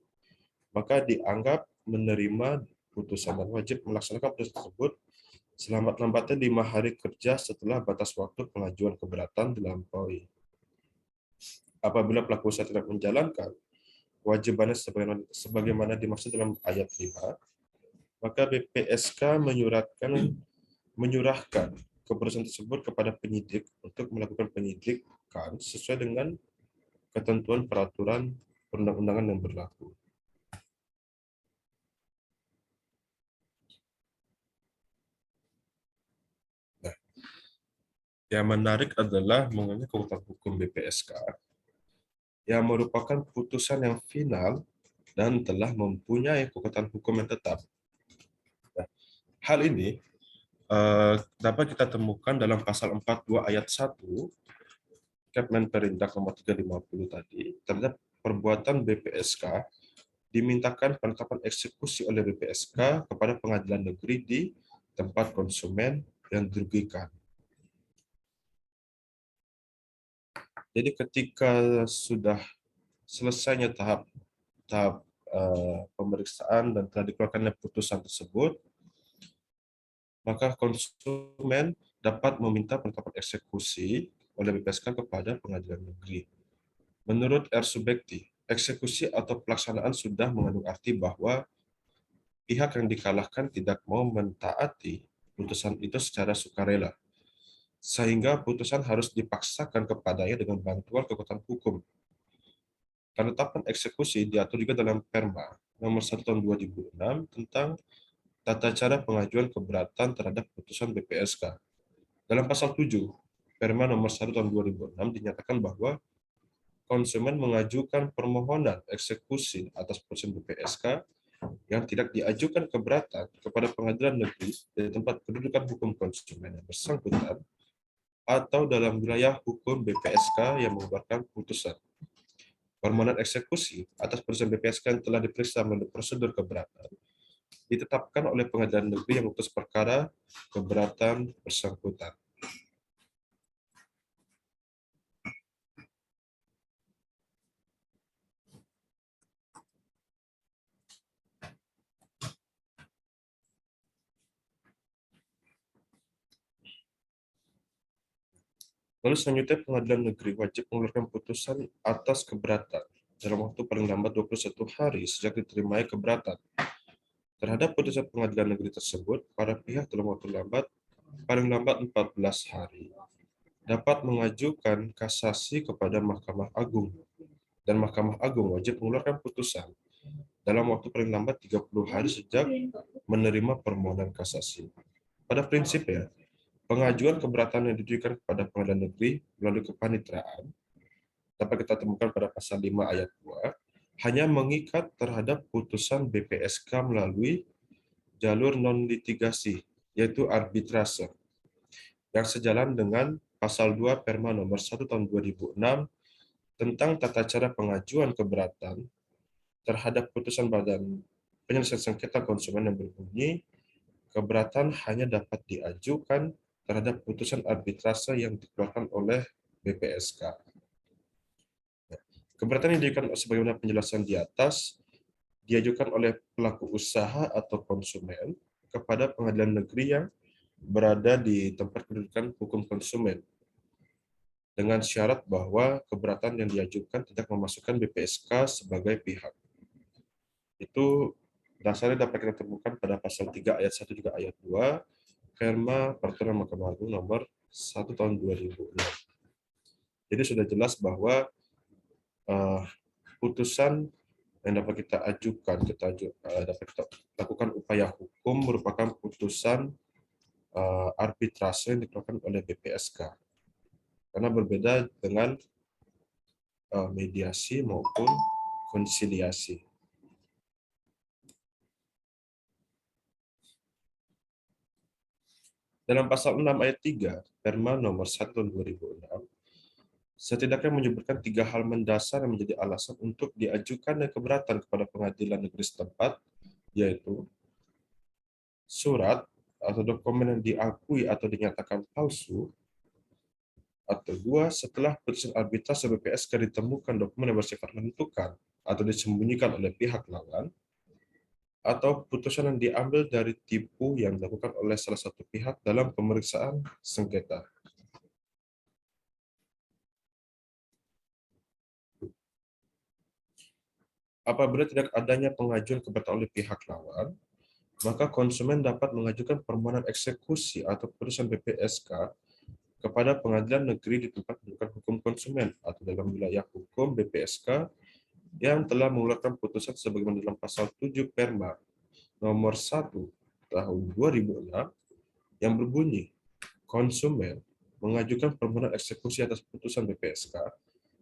maka dianggap menerima putusan dan wajib melaksanakan putusan tersebut selamat-lambatnya 5 hari kerja setelah batas waktu pengajuan keberatan dilampaui. Apabila pelaku usaha tidak menjalankan kewajibannya sebagaimana dimaksud dalam ayat 5, maka BPSK menyurahkan keputusan tersebut kepada penyidik untuk melakukan penyidikan sesuai dengan ketentuan peraturan perundang-undangan yang berlaku. Nah, yang menarik adalah mengenai kekuatan hukum BPSK yang merupakan putusan yang final dan telah mempunyai kekuatan hukum yang tetap. Nah, hal ini dapat kita temukan dalam pasal 42 ayat 1 Kepmen Perindak nomor 350 tadi terhadap perbuatan BPSK dimintakan penetapan eksekusi oleh BPSK kepada pengadilan negeri di tempat konsumen yang dirugikan. Jadi ketika sudah selesainya tahap pemeriksaan dan telah dikeluarkannya putusan tersebut, maka konsumen dapat meminta penetapan eksekusi oleh BPSK kepada pengadilan negeri. Menurut R. Subekti, eksekusi atau pelaksanaan sudah mengandung arti bahwa pihak yang dikalahkan tidak mau mentaati putusan itu secara sukarela, sehingga putusan harus dipaksakan kepadanya dengan bantuan kekuatan hukum. Penetapan eksekusi diatur juga dalam Perma nomor 1 tahun 2006 tentang tata cara pengajuan keberatan terhadap putusan BPSK. Dalam pasal 7 Perma nomor 1 tahun 2006 dinyatakan bahwa konsumen mengajukan permohonan eksekusi atas putusan BPSK yang tidak diajukan keberatan kepada pengadilan negeri di tempat kedudukan hukum konsumen yang bersangkutan atau dalam wilayah hukum BPSK yang mengeluarkan putusan. Permohonan eksekusi atas putusan BPSK yang telah diperiksa melalui prosedur keberatan ditetapkan oleh pengadilan negeri yang memutus perkara keberatan bersangkutan. Lalu selanjutnya pengadilan negeri wajib mengeluarkan putusan atas keberatan dalam waktu paling lambat 21 hari sejak diterimai keberatan. Terhadap putusan pengadilan negeri tersebut, para pihak dalam waktu paling lambat 14 hari dapat mengajukan kasasi kepada Mahkamah Agung, dan Mahkamah Agung wajib mengeluarkan putusan dalam waktu paling lambat 30 hari sejak menerima permohonan kasasi. Pada prinsipnya, pengajuan keberatan yang ditujukan kepada pengadilan negeri melalui kepanitraan dapat kita temukan pada pasal 5 ayat 2 hanya mengikat terhadap putusan BPSK melalui jalur non-litigasi, yaitu arbitrase, yang sejalan dengan pasal 2 Perma nomor 1 tahun 2006 tentang tata cara pengajuan keberatan terhadap putusan Badan Penyelesaian Sengketa Konsumen yang berbunyi, keberatan hanya dapat diajukan terhadap putusan arbitrase yang dikeluarkan oleh BPSK. Keberatan yang diajukan sebagaimana penjelasan di atas diajukan oleh pelaku usaha atau konsumen kepada pengadilan negeri yang berada di tempat kedudukan hukum konsumen, dengan syarat bahwa keberatan yang diajukan tidak memasukkan BPSK sebagai pihak. Itu dasarnya dapat kita temukan pada pasal 3 ayat 1 juga ayat 2 Perma Peraturan Mahkamah Agung nomor 1 tahun 2006. Jadi sudah jelas bahwa putusan yang dapat kita ajukan, dapat kita lakukan upaya hukum merupakan putusan arbitrase yang dikeluarkan oleh BPSK. Karena berbeda dengan mediasi maupun konsiliasi. Dalam pasal 6 ayat 3 Perma nomor 1 tahun 2006, setidaknya menyebutkan 3 hal mendasar yang menjadi alasan untuk diajukan keberatan kepada pengadilan negeri setempat, yaitu surat atau dokumen yang diakui atau dinyatakan palsu, atau 2, setelah putusan arbitrase BPSK ditemukan dokumen yang bersifat menentukan atau disembunyikan oleh pihak lawan, atau putusan yang diambil dari tipu yang dilakukan oleh salah satu pihak dalam pemeriksaan sengketa. Apabila tidak adanya pengajuan keberatan oleh pihak lawan, maka konsumen dapat mengajukan permohonan eksekusi atau putusan BPSK kepada pengadilan negeri di tempat kedudukan hukum konsumen atau dalam wilayah hukum BPSK yang telah mengeluarkan putusan sebagaimana dalam pasal 7 Perma nomor 1 tahun 2006 yang berbunyi, konsumen mengajukan permohonan eksekusi atas putusan BPSK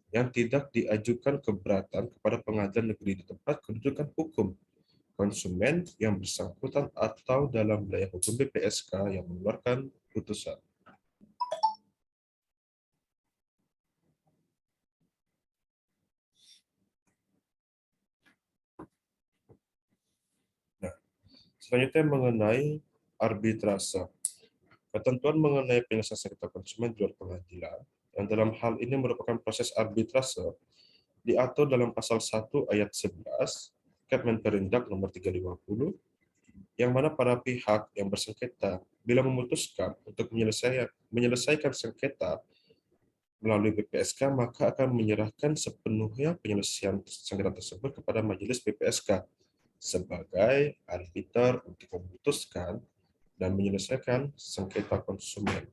yang tidak diajukan keberatan kepada pengadilan negeri di tempat kedudukan hukum konsumen yang bersangkutan atau dalam wilayah hukum BPSK yang mengeluarkan putusan. Nah, selanjutnya mengenai arbitrase. Ketentuan mengenai penyelesaian sengketa konsumen di luar pengadilan, yang dalam hal ini merupakan proses arbitrase, diatur dalam pasal 1 ayat 11 Kemenperindak nomor 350, yang mana para pihak yang bersengketa bila memutuskan untuk menyelesaikan sengketa melalui BPSK, maka akan menyerahkan sepenuhnya penyelesaian sengketa tersebut kepada majelis BPSK sebagai arbiter untuk memutuskan dan menyelesaikan sengketa konsumen.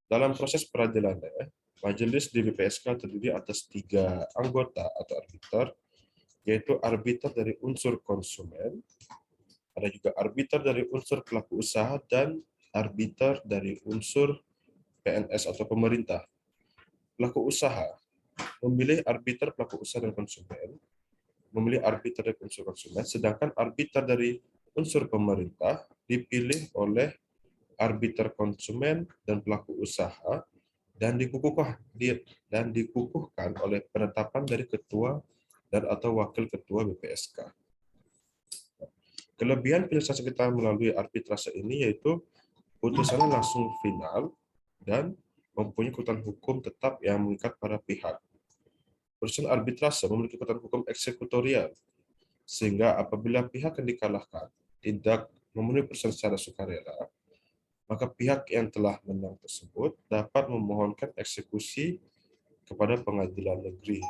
Dalam proses peradilannya, majelis di BPSK terdiri atas 3 anggota atau arbiter, yaitu arbiter dari unsur konsumen, ada juga arbiter dari unsur pelaku usaha, dan arbiter dari unsur PNS atau pemerintah. Pelaku usaha memilih arbiter pelaku usaha dan konsumen, memilih arbiter dari unsur konsumen, sedangkan arbiter dari unsur pemerintah dipilih oleh arbiter konsumen dan pelaku usaha dan dikukuhkan oleh penetapan dari ketua dan atau wakil ketua BPSK. Kelebihan penyelesaian sengketa melalui arbitrase ini yaitu putusannya langsung final dan mempunyai kekuatan hukum tetap yang mengikat para pihak. Putusan arbitrase memiliki kekuatan hukum eksekutorial, sehingga apabila pihak yang dikalahkan tidak memenuhi putusan secara sukarela, maka pihak yang telah menang tersebut dapat memohonkan eksekusi kepada pengadilan negeri.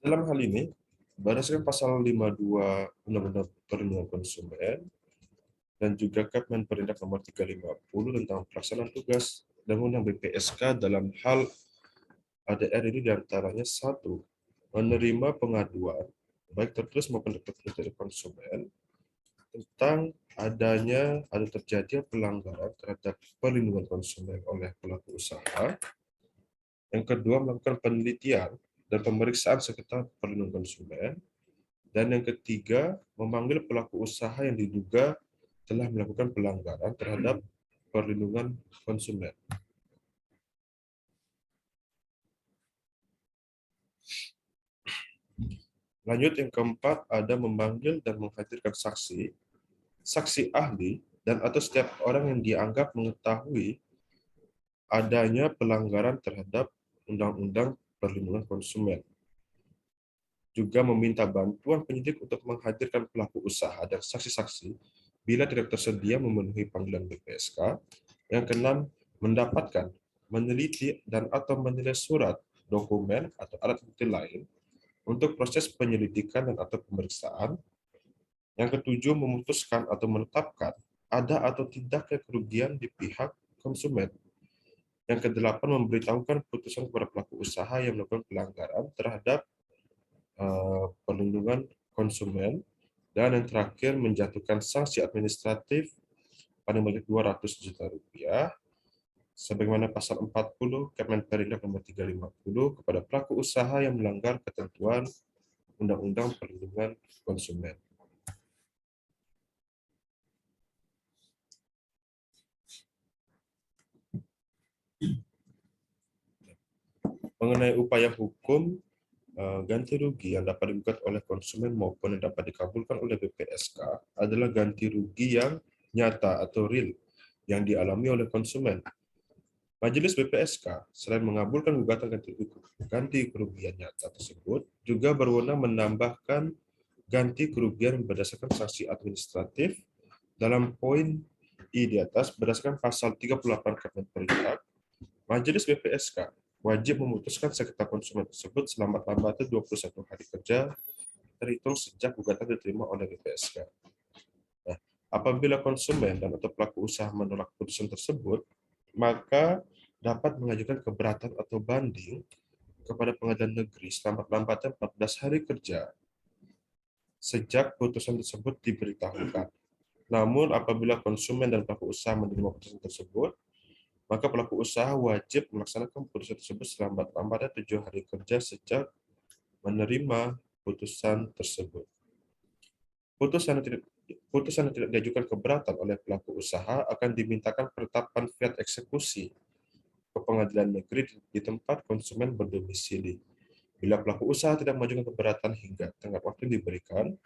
Dalam hal ini, berdasarkan pasal 52 Undang-Undang Perlindungan Konsumen dan juga Kemenperindak nomor 350 tentang pelaksanaan tugas dan undang BPSK dalam hal ADR ini diantaranya 1, menerima pengaduan baik tertulis maupun tertulis dari konsumen tentang ada terjadi pelanggaran terhadap perlindungan konsumen oleh pelaku usaha. Yang kedua, melakukan penelitian dan pemeriksaan sengketa perlindungan konsumen. Dan yang ketiga, memanggil pelaku usaha yang diduga telah melakukan pelanggaran terhadap perlindungan konsumen. Lanjut, yang keempat, ada memanggil dan menghadirkan saksi, saksi ahli, dan atau setiap orang yang dianggap mengetahui adanya pelanggaran terhadap Undang-Undang Perlindungan Konsumen. Juga meminta bantuan penyidik untuk menghadirkan pelaku usaha dan saksi-saksi bila tidak tersedia memenuhi panggilan BPSK. Yang keenam, mendapatkan, meneliti, dan atau menilai surat, dokumen, atau alat bukti lain untuk proses penyelidikan dan atau pemeriksaan. Yang ketujuh, memutuskan atau menetapkan ada atau tidaknya kerugian di pihak konsumen. Yang kedelapan, memberitahukan putusan kepada pelaku usaha yang melakukan pelanggaran terhadap perlindungan konsumen. Dan yang terakhir, menjatuhkan sanksi administratif paling banyak 200 juta rupiah sebagaimana pasal 40 Kemenperindak nomor 350 kepada pelaku usaha yang melanggar ketentuan Undang-Undang Perlindungan Konsumen. Mengenai upaya hukum ganti rugi yang dapat digugat oleh konsumen maupun yang dapat dikabulkan oleh BPSK adalah ganti rugi yang nyata atau real yang dialami oleh konsumen. Majelis BPSK selain mengabulkan gugatan ganti kerugian nyata tersebut, juga berwenang menambahkan ganti kerugian berdasarkan sanksi administratif dalam poin I di atas berdasarkan pasal 38 Kemenperindak. Majelis BPSK wajib memutuskan sengketa konsumen tersebut selambat-lambatnya 21 hari kerja terhitung sejak gugatan diterima oleh BPSK. Nah, apabila konsumen dan atau pelaku usaha menolak putusan tersebut, maka dapat mengajukan keberatan atau banding kepada pengadilan negeri selambat-lambatnya 14 hari kerja sejak putusan tersebut diberitahukan. Namun, apabila konsumen dan pelaku usaha menerima putusan tersebut, maka pelaku usaha wajib melaksanakan putusan tersebut selambat-lambatnya 7 hari kerja sejak menerima putusan tersebut. Putusan yang tidak diajukan keberatan oleh pelaku usaha akan dimintakan penetapan fiat eksekusi ke pengadilan negeri di tempat konsumen berdomisili. Bila pelaku usaha tidak mengajukan keberatan hingga tenggat waktu yang diberikan,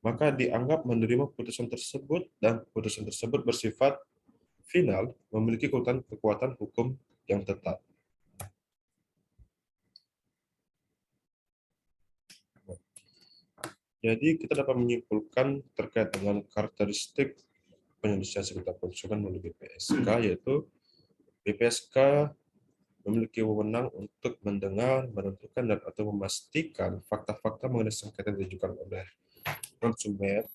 maka dianggap menerima putusan tersebut dan putusan tersebut bersifat final, memiliki kekuatan hukum yang tetap. Jadi kita dapat menyimpulkan terkait dengan karakteristik penyelesaian sengketa konsumen melalui BPSK, yaitu BPSK memiliki wewenang untuk mendengar, menentukan, dan atau memastikan fakta-fakta mengenai sengketa yang diajukan oleh konsumen.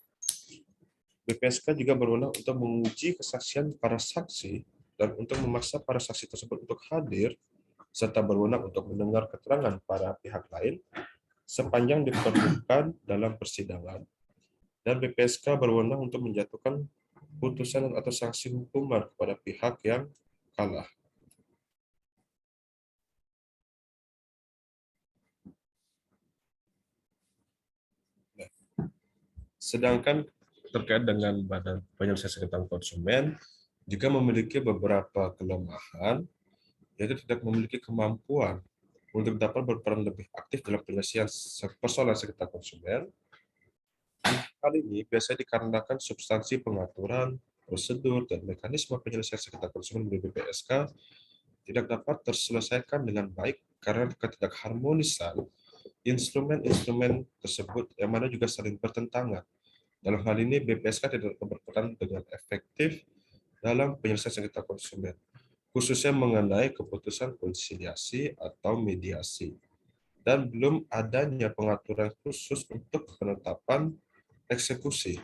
BPSK juga berwenang untuk menguji kesaksian para saksi dan untuk memaksa para saksi tersebut untuk hadir, serta berwenang untuk mendengar keterangan para pihak lain sepanjang diperlukan dalam persidangan. Dan BPSK berwenang untuk menjatuhkan putusan atau sanksi hukuman kepada pihak yang kalah. Sedangkan terkait dengan Badan Penyelesaian Sengketa Konsumen juga memiliki beberapa kelemahan, yaitu tidak memiliki kemampuan untuk dapat berperan lebih aktif dalam penyelesaian persoalan sengketa konsumen. Hal ini biasanya dikarenakan substansi pengaturan, prosedur, dan mekanisme penyelesaian sengketa konsumen melalui BPSK tidak dapat terselesaikan dengan baik karena ketidakharmonisan instrumen-instrumen tersebut yang mana juga saling bertentangan. Dalam hal ini, BPSK tidak berperan dengan efektif dalam penyelesaian sengketa konsumen, khususnya mengenai keputusan konsiliasi atau mediasi, dan belum adanya pengaturan khusus untuk penetapan eksekusi.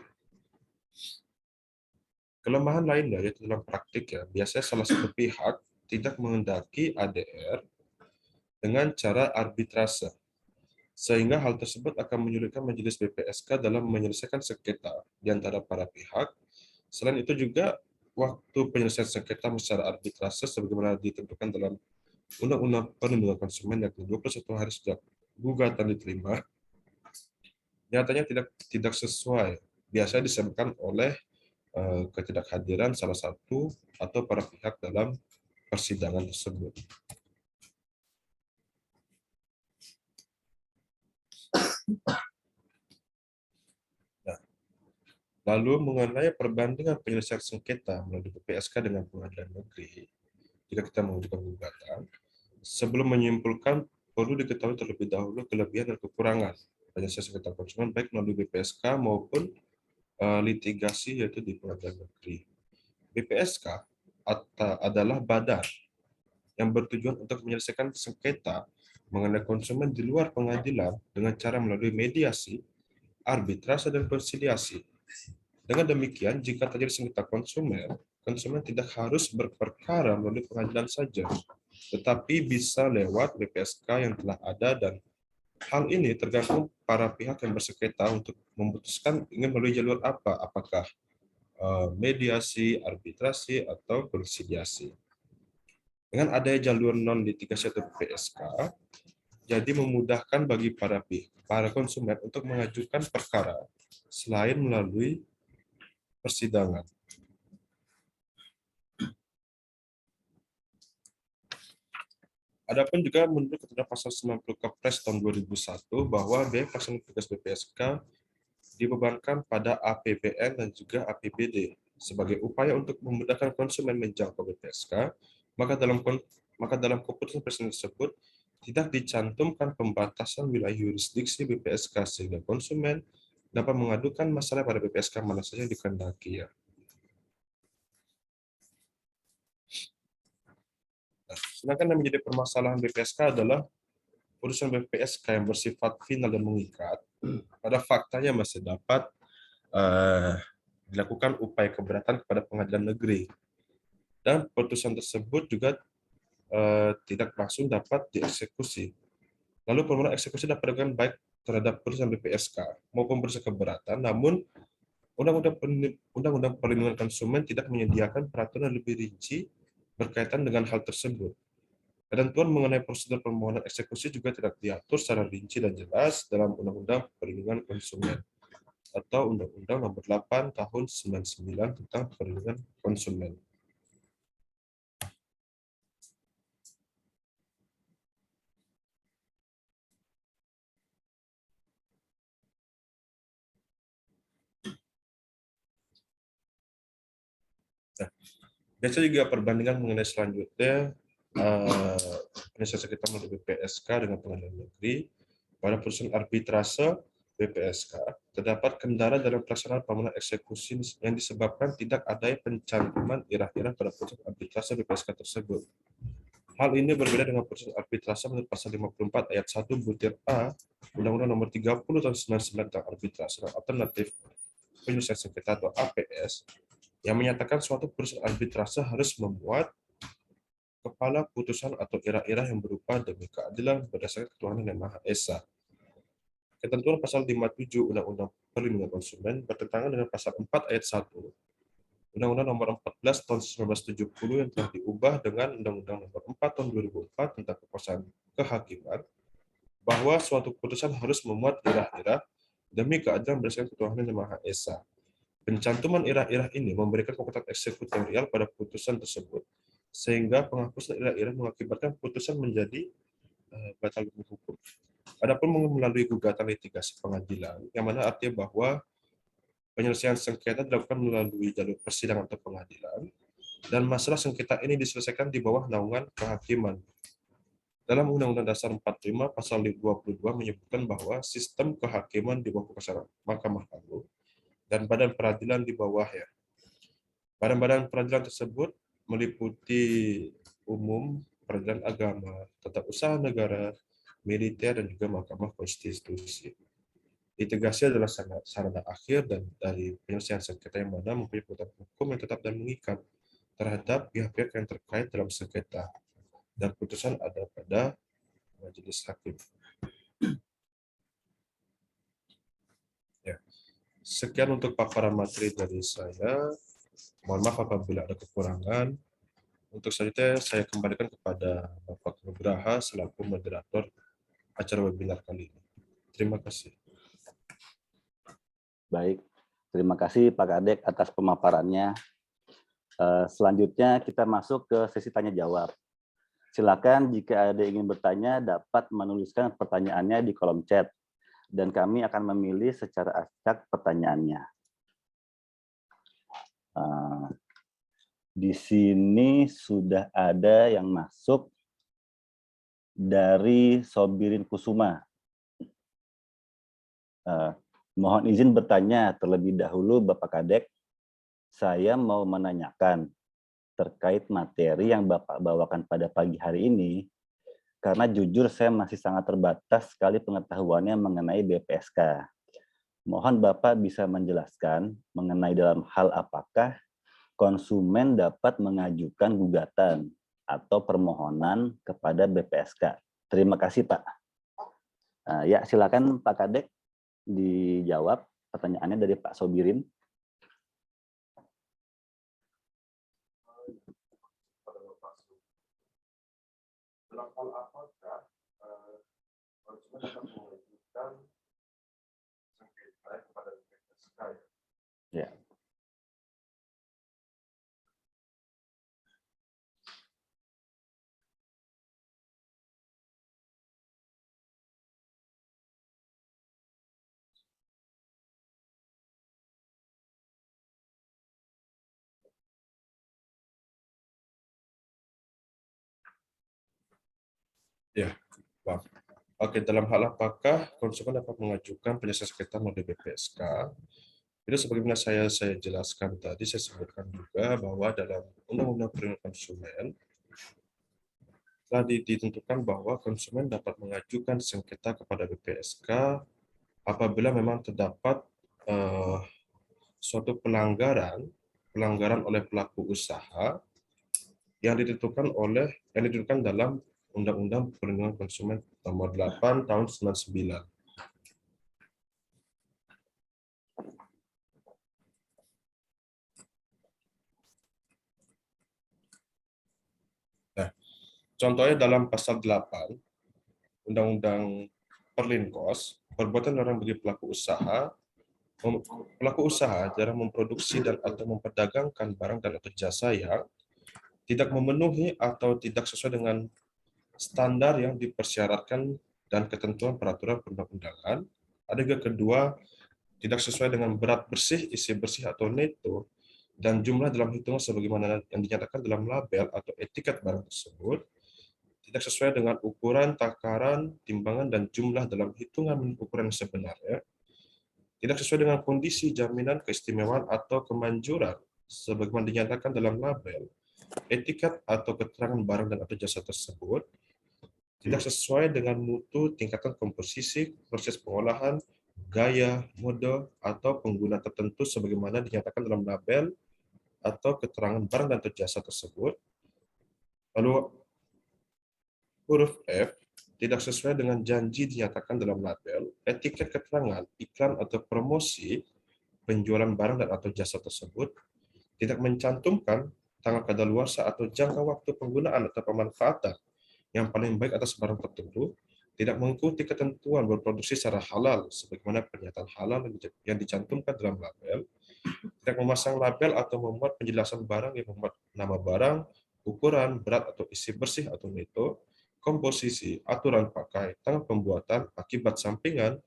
Kelemahan lainnya yaitu dalam praktik, biasanya salah satu pihak tidak menghendaki ADR dengan cara arbitrase, sehingga hal tersebut akan menyulitkan majelis BPSK dalam menyelesaikan sengketa di antara para pihak. Selain itu juga, waktu penyelesaian sengketa secara arbitrase sebagaimana ditentukan dalam Undang-Undang Perlindungan Konsumen yakni 21 hari sejak gugatan diterima, nyatanya tidak sesuai. Biasanya disebabkan oleh ketidakhadiran salah satu atau para pihak dalam persidangan tersebut. Nah, lalu mengenai perbandingan penyelesaian sengketa melalui PPSK dengan pengadilan negeri, jika kita mengajukan gugatan, sebelum menyimpulkan perlu diketahui terlebih dahulu kelebihan dan kekurangan penyelesaian sengketa konsumen baik melalui BPSK maupun litigasi yaitu di pengadilan negeri. BPSK adalah badan yang bertujuan untuk menyelesaikan sengketa mengenai konsumen di luar pengadilan dengan cara melalui mediasi, arbitrase, dan konsiliasi. Dengan demikian, jika terjadi sengketa konsumen, konsumen tidak harus berperkara melalui pengadilan saja, tetapi bisa lewat BPSK yang telah ada, dan hal ini tergantung para pihak yang bersengketa untuk memutuskan ingin melalui jalur apa, apakah mediasi, arbitrasi, atau konsiliasi. Dengan adanya jalur non-litigasi atau PSK, jadi memudahkan bagi para konsumen untuk mengajukan perkara selain melalui persidangan. Adapun juga menurut ketentuan pasal 90 Kepres tahun 2001 bahwa biaya pelaksanaan tugas BPSK dibebankan pada APBN dan juga APBD sebagai upaya untuk memudahkan konsumen menjangkau BPSK, maka dalam keputusan presiden tersebut tidak dicantumkan pembatasan wilayah yurisdiksi BPSK sehingga konsumen dapat mengadukan masalah pada BPSK mana saja dikehendaki. Sedangkan yang menjadi permasalahan BPSK adalah putusan BPSK yang bersifat final dan mengikat. Pada faktanya masih dapat dilakukan upaya keberatan kepada pengadilan negeri. Dan putusan tersebut juga tidak langsung dapat dieksekusi. Lalu permohonan eksekusi dapat dilakukan baik terhadap putusan BPSK maupun putusan keberatan, namun Undang-Undang Perlindungan Konsumen tidak menyediakan peraturan lebih rinci berkaitan dengan hal tersebut. Ketentuan mengenai prosedur permohonan eksekusi juga tidak diatur secara rinci dan jelas dalam Undang-Undang Perlindungan Konsumen atau Undang-Undang Nomor 8 Tahun 99 tentang Perlindungan Konsumen. Nah, biasanya juga perbandingan mengenai selanjutnya penyelesaian sengketa melalui BPSK dengan pengadilan negeri. Pada putusan arbitrase BPSK terdapat kendala dalam pelaksanaan permohonan eksekusi yang disebabkan tidak adanya pencantuman irah-irah pada putusan arbitrase BPSK tersebut. Hal ini berbeda dengan putusan arbitrase menurut pasal 54 ayat 1 butir A Undang-Undang Nomor 30 tahun 99 tentang arbitrase dan alternatif penyelesaian sengketa atau APS yang menyatakan suatu putusan arbitrase harus memuat kepala putusan atau irah-irah yang berupa demi keadilan berdasarkan ketuhanan yang Maha Esa. Ketentuan pasal 57 Undang-Undang Perlindungan Konsumen bertentangan dengan pasal 4 ayat 1 Undang-Undang Nomor 14 tahun 1970 yang telah diubah dengan Undang-Undang Nomor 4 tahun 2004 tentang kekuasaan kehakiman, bahwa suatu putusan harus memuat irah-irah demi keadilan berdasarkan ketuhanan yang Maha Esa. Pencantuman irah-irah ini memberikan kekuatan eksekutorial pada putusan tersebut, sehingga penghapusan irah-irah mengakibatkan putusan menjadi batal demi hukum. Adapun melalui gugatan litigasi pengadilan, yang mana artinya bahwa penyelesaian sengketa dilakukan melalui jalur persidangan atau pengadilan, dan masalah sengketa ini diselesaikan di bawah naungan kehakiman. Dalam Undang-Undang Dasar 45 pasal 22 menyebutkan bahwa sistem kehakiman di bawah kekuasaan Mahkamah Agung dan badan peradilan di bawahnya. Badan-badan peradilan tersebut meliputi umum, peradilan agama, tata usaha negara, militer, dan juga Mahkamah Konstitusi. Litigasi adalah sarana akhir dan dari penyelesaian sengketa yang mana mempunyai kekuatan hukum yang tetap dan mengikat terhadap pihak-pihak yang terkait dalam sengketa, dan putusan ada pada majelis hakim. Ya. Sekian untuk paparan materi dari saya. Mohon maaf apabila ada kekurangan. Untuk selanjutnya saya kembalikan kepada Bapak Nugraha selaku moderator acara webinar kali ini. Terima kasih. Baik, terima kasih Pak Kadek atas pemaparannya. Selanjutnya kita masuk ke sesi tanya jawab. Silakan jika ada yang ingin bertanya dapat menuliskan pertanyaannya di kolom chat dan kami akan memilih secara acak pertanyaannya. Di sini sudah ada yang masuk dari Sobirin Kusuma. Mohon izin bertanya terlebih dahulu Bapak Kadek. Saya mau menanyakan terkait materi yang Bapak bawakan pada pagi hari ini, karena jujur saya masih sangat terbatas sekali pengetahuannya mengenai BPSK. Mohon Bapak bisa menjelaskan mengenai dalam hal apakah konsumen dapat mengajukan gugatan atau permohonan kepada BPSK. Terima kasih Pak. Ya silakan Pak Kadek dijawab pertanyaannya dari Pak Sobirin. Dalam hal apakah konsumen dapat mengajukan sengketa kepada BPSK? Ya. Ya, Pak. Oke, dalam hal apakah konsumen dapat mengajukan penyelesaian sengketa melalui BPSK? Itu sebagaimana saya jelaskan tadi, saya sebutkan juga bahwa dalam Undang-Undang Perlindungan Konsumen telah ditentukan bahwa konsumen dapat mengajukan sengketa kepada BPSK apabila memang terdapat suatu pelanggaran oleh pelaku usaha yang ditentukan dalam Undang-Undang Perlindungan Konsumen Nomor 8 Tahun 99. Nah, contohnya dalam pasal 8 Undang-Undang Perlinkos, perbuatan orang bagi pelaku usaha jarang memproduksi dan atau memperdagangkan barang dan atau jasa yang tidak memenuhi atau tidak sesuai dengan standar yang dipersyaratkan dan ketentuan peraturan perundang-undangan. Ada juga kedua, tidak sesuai dengan berat bersih, isi bersih atau neto, dan jumlah dalam hitungan sebagaimana yang dinyatakan dalam label atau etiket barang tersebut, tidak sesuai dengan ukuran, takaran, timbangan, dan jumlah dalam hitungan ukuran yang sebenarnya, tidak sesuai dengan kondisi jaminan keistimewaan atau kemanjuran sebagaimana dinyatakan dalam label, etiket atau keterangan barang dan atau jasa tersebut, tidak sesuai dengan mutu, tingkatan komposisi, proses pengolahan, gaya, mode, atau pengguna tertentu sebagaimana dinyatakan dalam label atau keterangan barang dan atau jasa tersebut. Lalu huruf F, tidak sesuai dengan janji dinyatakan dalam label, etiket keterangan, iklan atau promosi, penjualan barang dan atau jasa tersebut, tidak mencantumkan tanggal kadaluarsa atau jangka waktu penggunaan atau pemanfaatan yang paling baik atas barang tertentu, tidak mengikuti ketentuan berproduksi secara halal sebagaimana pernyataan halal yang dicantumkan dalam label, tidak memasang label atau memuat penjelasan barang yang memuat nama barang, ukuran, berat atau isi bersih atau neto, komposisi, aturan pakai, tanggal pembuatan, akibat sampingan,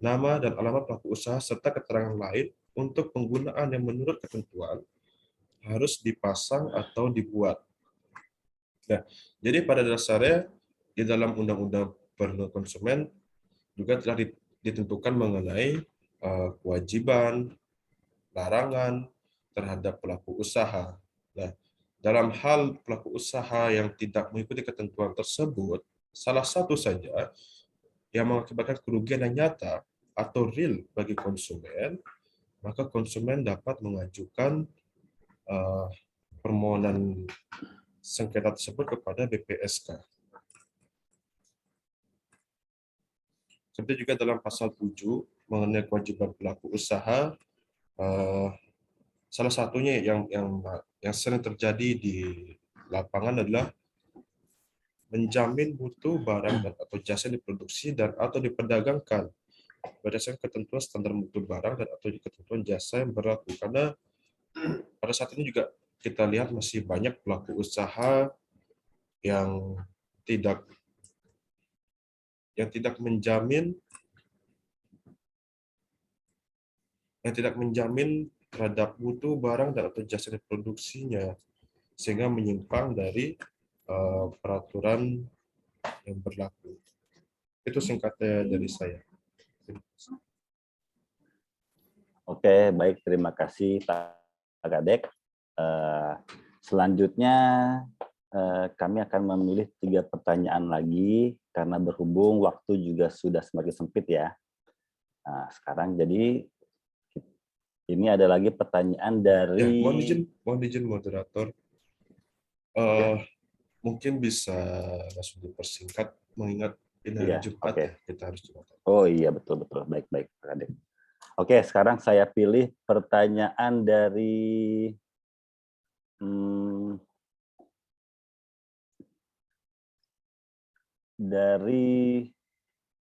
nama dan alamat pelaku usaha serta keterangan lain untuk penggunaan yang menurut ketentuan harus dipasang atau dibuat. Nah, jadi pada dasarnya di dalam Undang-Undang Perlindungan Konsumen juga telah ditentukan mengenai kewajiban, larangan terhadap pelaku usaha. Nah, dalam hal pelaku usaha yang tidak mengikuti ketentuan tersebut, salah satu saja yang mengakibatkan kerugian yang nyata atau real bagi konsumen, maka konsumen dapat mengajukan permohonan sengketa tersebut kepada BPSK. Seperti juga dalam pasal 7 mengenai kewajiban pelaku usaha, salah satunya yang sering terjadi di lapangan adalah menjamin mutu barang dan atau jasa yang diproduksi dan atau diperdagangkan berdasarkan ketentuan standar mutu barang dan atau ketentuan jasa yang berlaku. Karena pada saat ini juga kita lihat masih banyak pelaku usaha yang tidak menjamin terhadap mutu barang dan atau jasa diproduksinya, sehingga menyimpang dari peraturan yang berlaku. Itu singkatnya dari saya. Oke, baik. Terima kasih Pak Kadek. Selanjutnya kami akan memilih 3 pertanyaan lagi karena berhubung waktu juga sudah semakin sempit ya. Nah, sekarang jadi ini ada lagi pertanyaan dari Mohon izin moderator. Mungkin bisa langsung dipersingkat mengingat ini hari Jumat ya, kita harus Jumat. Oh iya, betul. Baik, Pak Kadek. Oke, sekarang saya pilih pertanyaan dari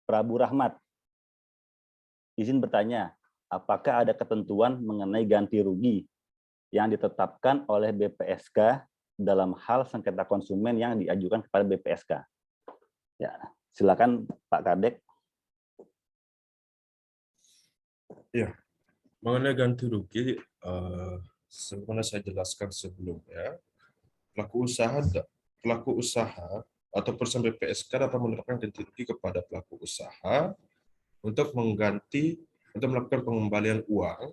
Prabu Rahmat. Izin bertanya, apakah ada ketentuan mengenai ganti rugi yang ditetapkan oleh BPSK dalam hal sengketa konsumen yang diajukan kepada BPSK? Ya, silakan Pak Kadek. Ya, mengenai ganti rugi, sebagaimana saya jelaskan sebelumnya, pelaku usaha atau perusahaan BPSK dapat menerapkan ganti rugi kepada pelaku usaha untuk melakukan pengembalian uang,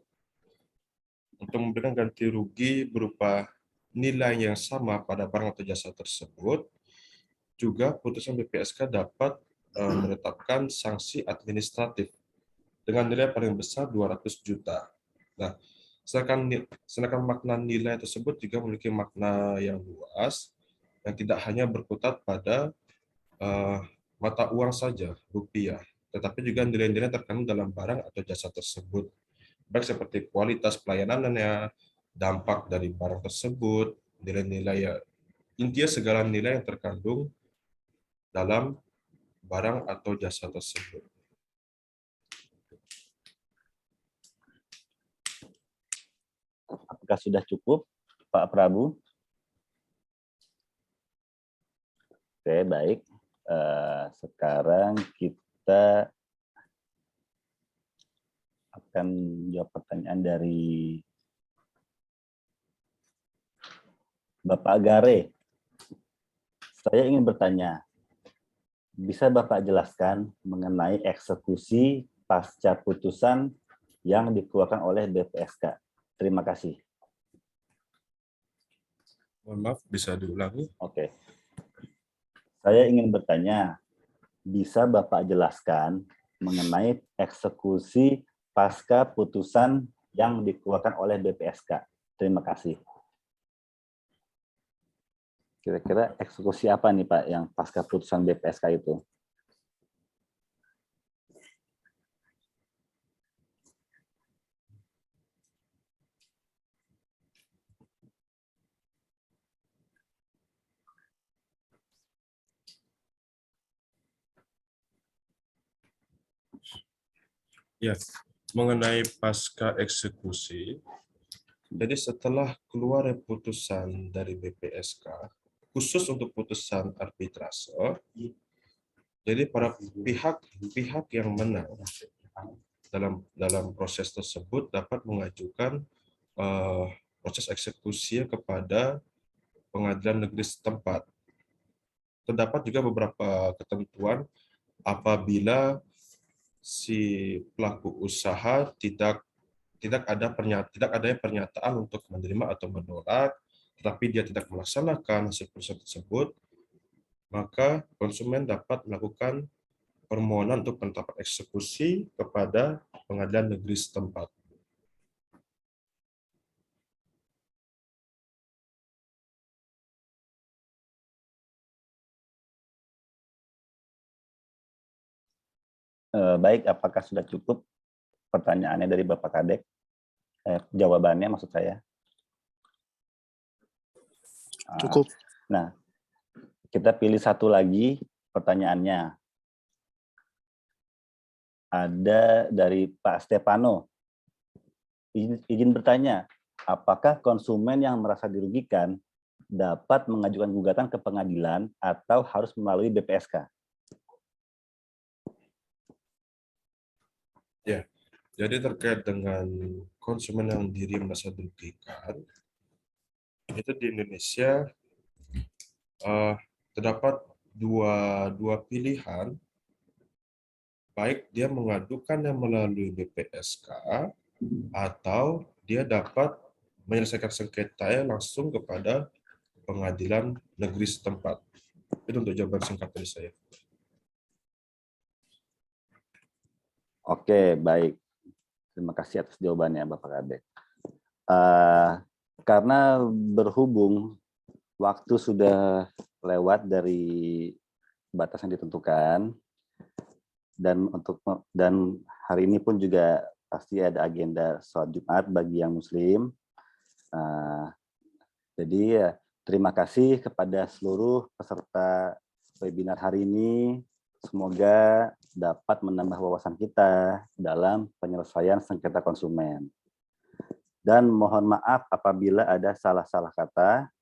untuk memberikan ganti rugi berupa nilai yang sama pada barang atau jasa tersebut. Juga putusan BPSK dapat menetapkan sanksi administratif dengan nilai paling besar 200 juta. Nah, sedangkan makna nilai tersebut juga memiliki makna yang luas, yang tidak hanya berkutat pada mata uang saja, rupiah, tetapi juga nilai-nilai terkandung dalam barang atau jasa tersebut, baik seperti kualitas pelayanannya, dampak dari barang tersebut, nilai-nilai, intinya segala nilai yang terkandung dalam barang atau jasa tersebut. Apakah sudah cukup, Pak Prabu? Oke, baik. Sekarang kita akan jawab pertanyaan dari Bapak Gare. Saya ingin bertanya, bisa Bapak jelaskan mengenai eksekusi pasca putusan yang dikeluarkan oleh BPSK? Terima kasih. Mohon maaf, bisa diulangi? Oke. Saya ingin bertanya, bisa Bapak jelaskan mengenai eksekusi pasca putusan yang dikeluarkan oleh BPSK? Terima kasih. Kira-kira eksekusi apa nih Pak yang pasca putusan BPSK itu? Ya, mengenai pasca eksekusi, jadi setelah keluar putusan dari BPSK, khusus untuk putusan arbitrase, jadi para pihak yang menang dalam proses tersebut dapat mengajukan proses eksekusi kepada pengadilan negeri setempat. Terdapat juga beberapa ketentuan apabila si pelaku usaha tidak adanya pernyataan untuk menerima atau menolak, tetapi dia tidak melaksanakan hasil putusan tersebut, maka konsumen dapat melakukan permohonan untuk penetapan eksekusi kepada pengadilan negeri setempat. Baik, apakah sudah cukup pertanyaannya dari Bapak Kadek? Jawabannya maksud saya. Cukup. Nah, Kita pilih satu lagi pertanyaannya. Ada dari Pak Stefano. Izin bertanya, apakah konsumen yang merasa dirugikan dapat mengajukan gugatan ke pengadilan atau harus melalui BPSK? Ya, jadi terkait dengan konsumen yang diri merasa dirugikan, itu di Indonesia terdapat dua pilihan, baik dia mengadukannya melalui BPSK atau dia dapat menyelesaikan sengketanya langsung kepada pengadilan negeri setempat. Itu untuk jawaban singkat dari saya. Oke, baik. Terima kasih atas jawabannya, Bapak Kadek. Karena berhubung waktu sudah lewat dari batas yang ditentukan, dan hari ini pun juga pasti ada agenda sholat Jumat bagi yang Muslim. Jadi ya, terima kasih kepada seluruh peserta webinar hari ini. Semoga dapat menambah wawasan kita dalam penyelesaian sengketa konsumen. Dan mohon maaf apabila ada salah-salah kata.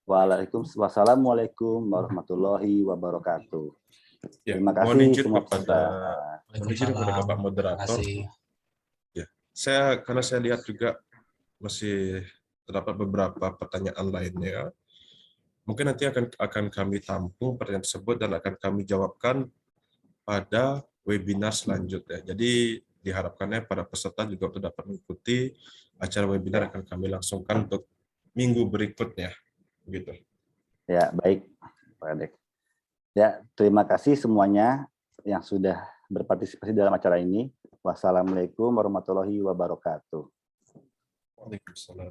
Wassalamualaikum warahmatullahi wabarakatuh. Ya, Terima mohon kasih izin semua kepada peserta. Bapak Moderator. Ya, karena saya lihat juga masih terdapat beberapa pertanyaan lainnya. Mungkin nanti akan kami tampung pertanyaan tersebut dan akan kami jawabkan pada webinar selanjutnya. Jadi diharapkannya para peserta juga dapat mengikuti acara webinar yang akan kami langsungkan untuk minggu berikutnya. Begitu. Ya, baik, Pak Kadek. Ya, terima kasih semuanya yang sudah berpartisipasi dalam acara ini. Wassalamualaikum warahmatullahi wabarakatuh. Waalaikumsalam.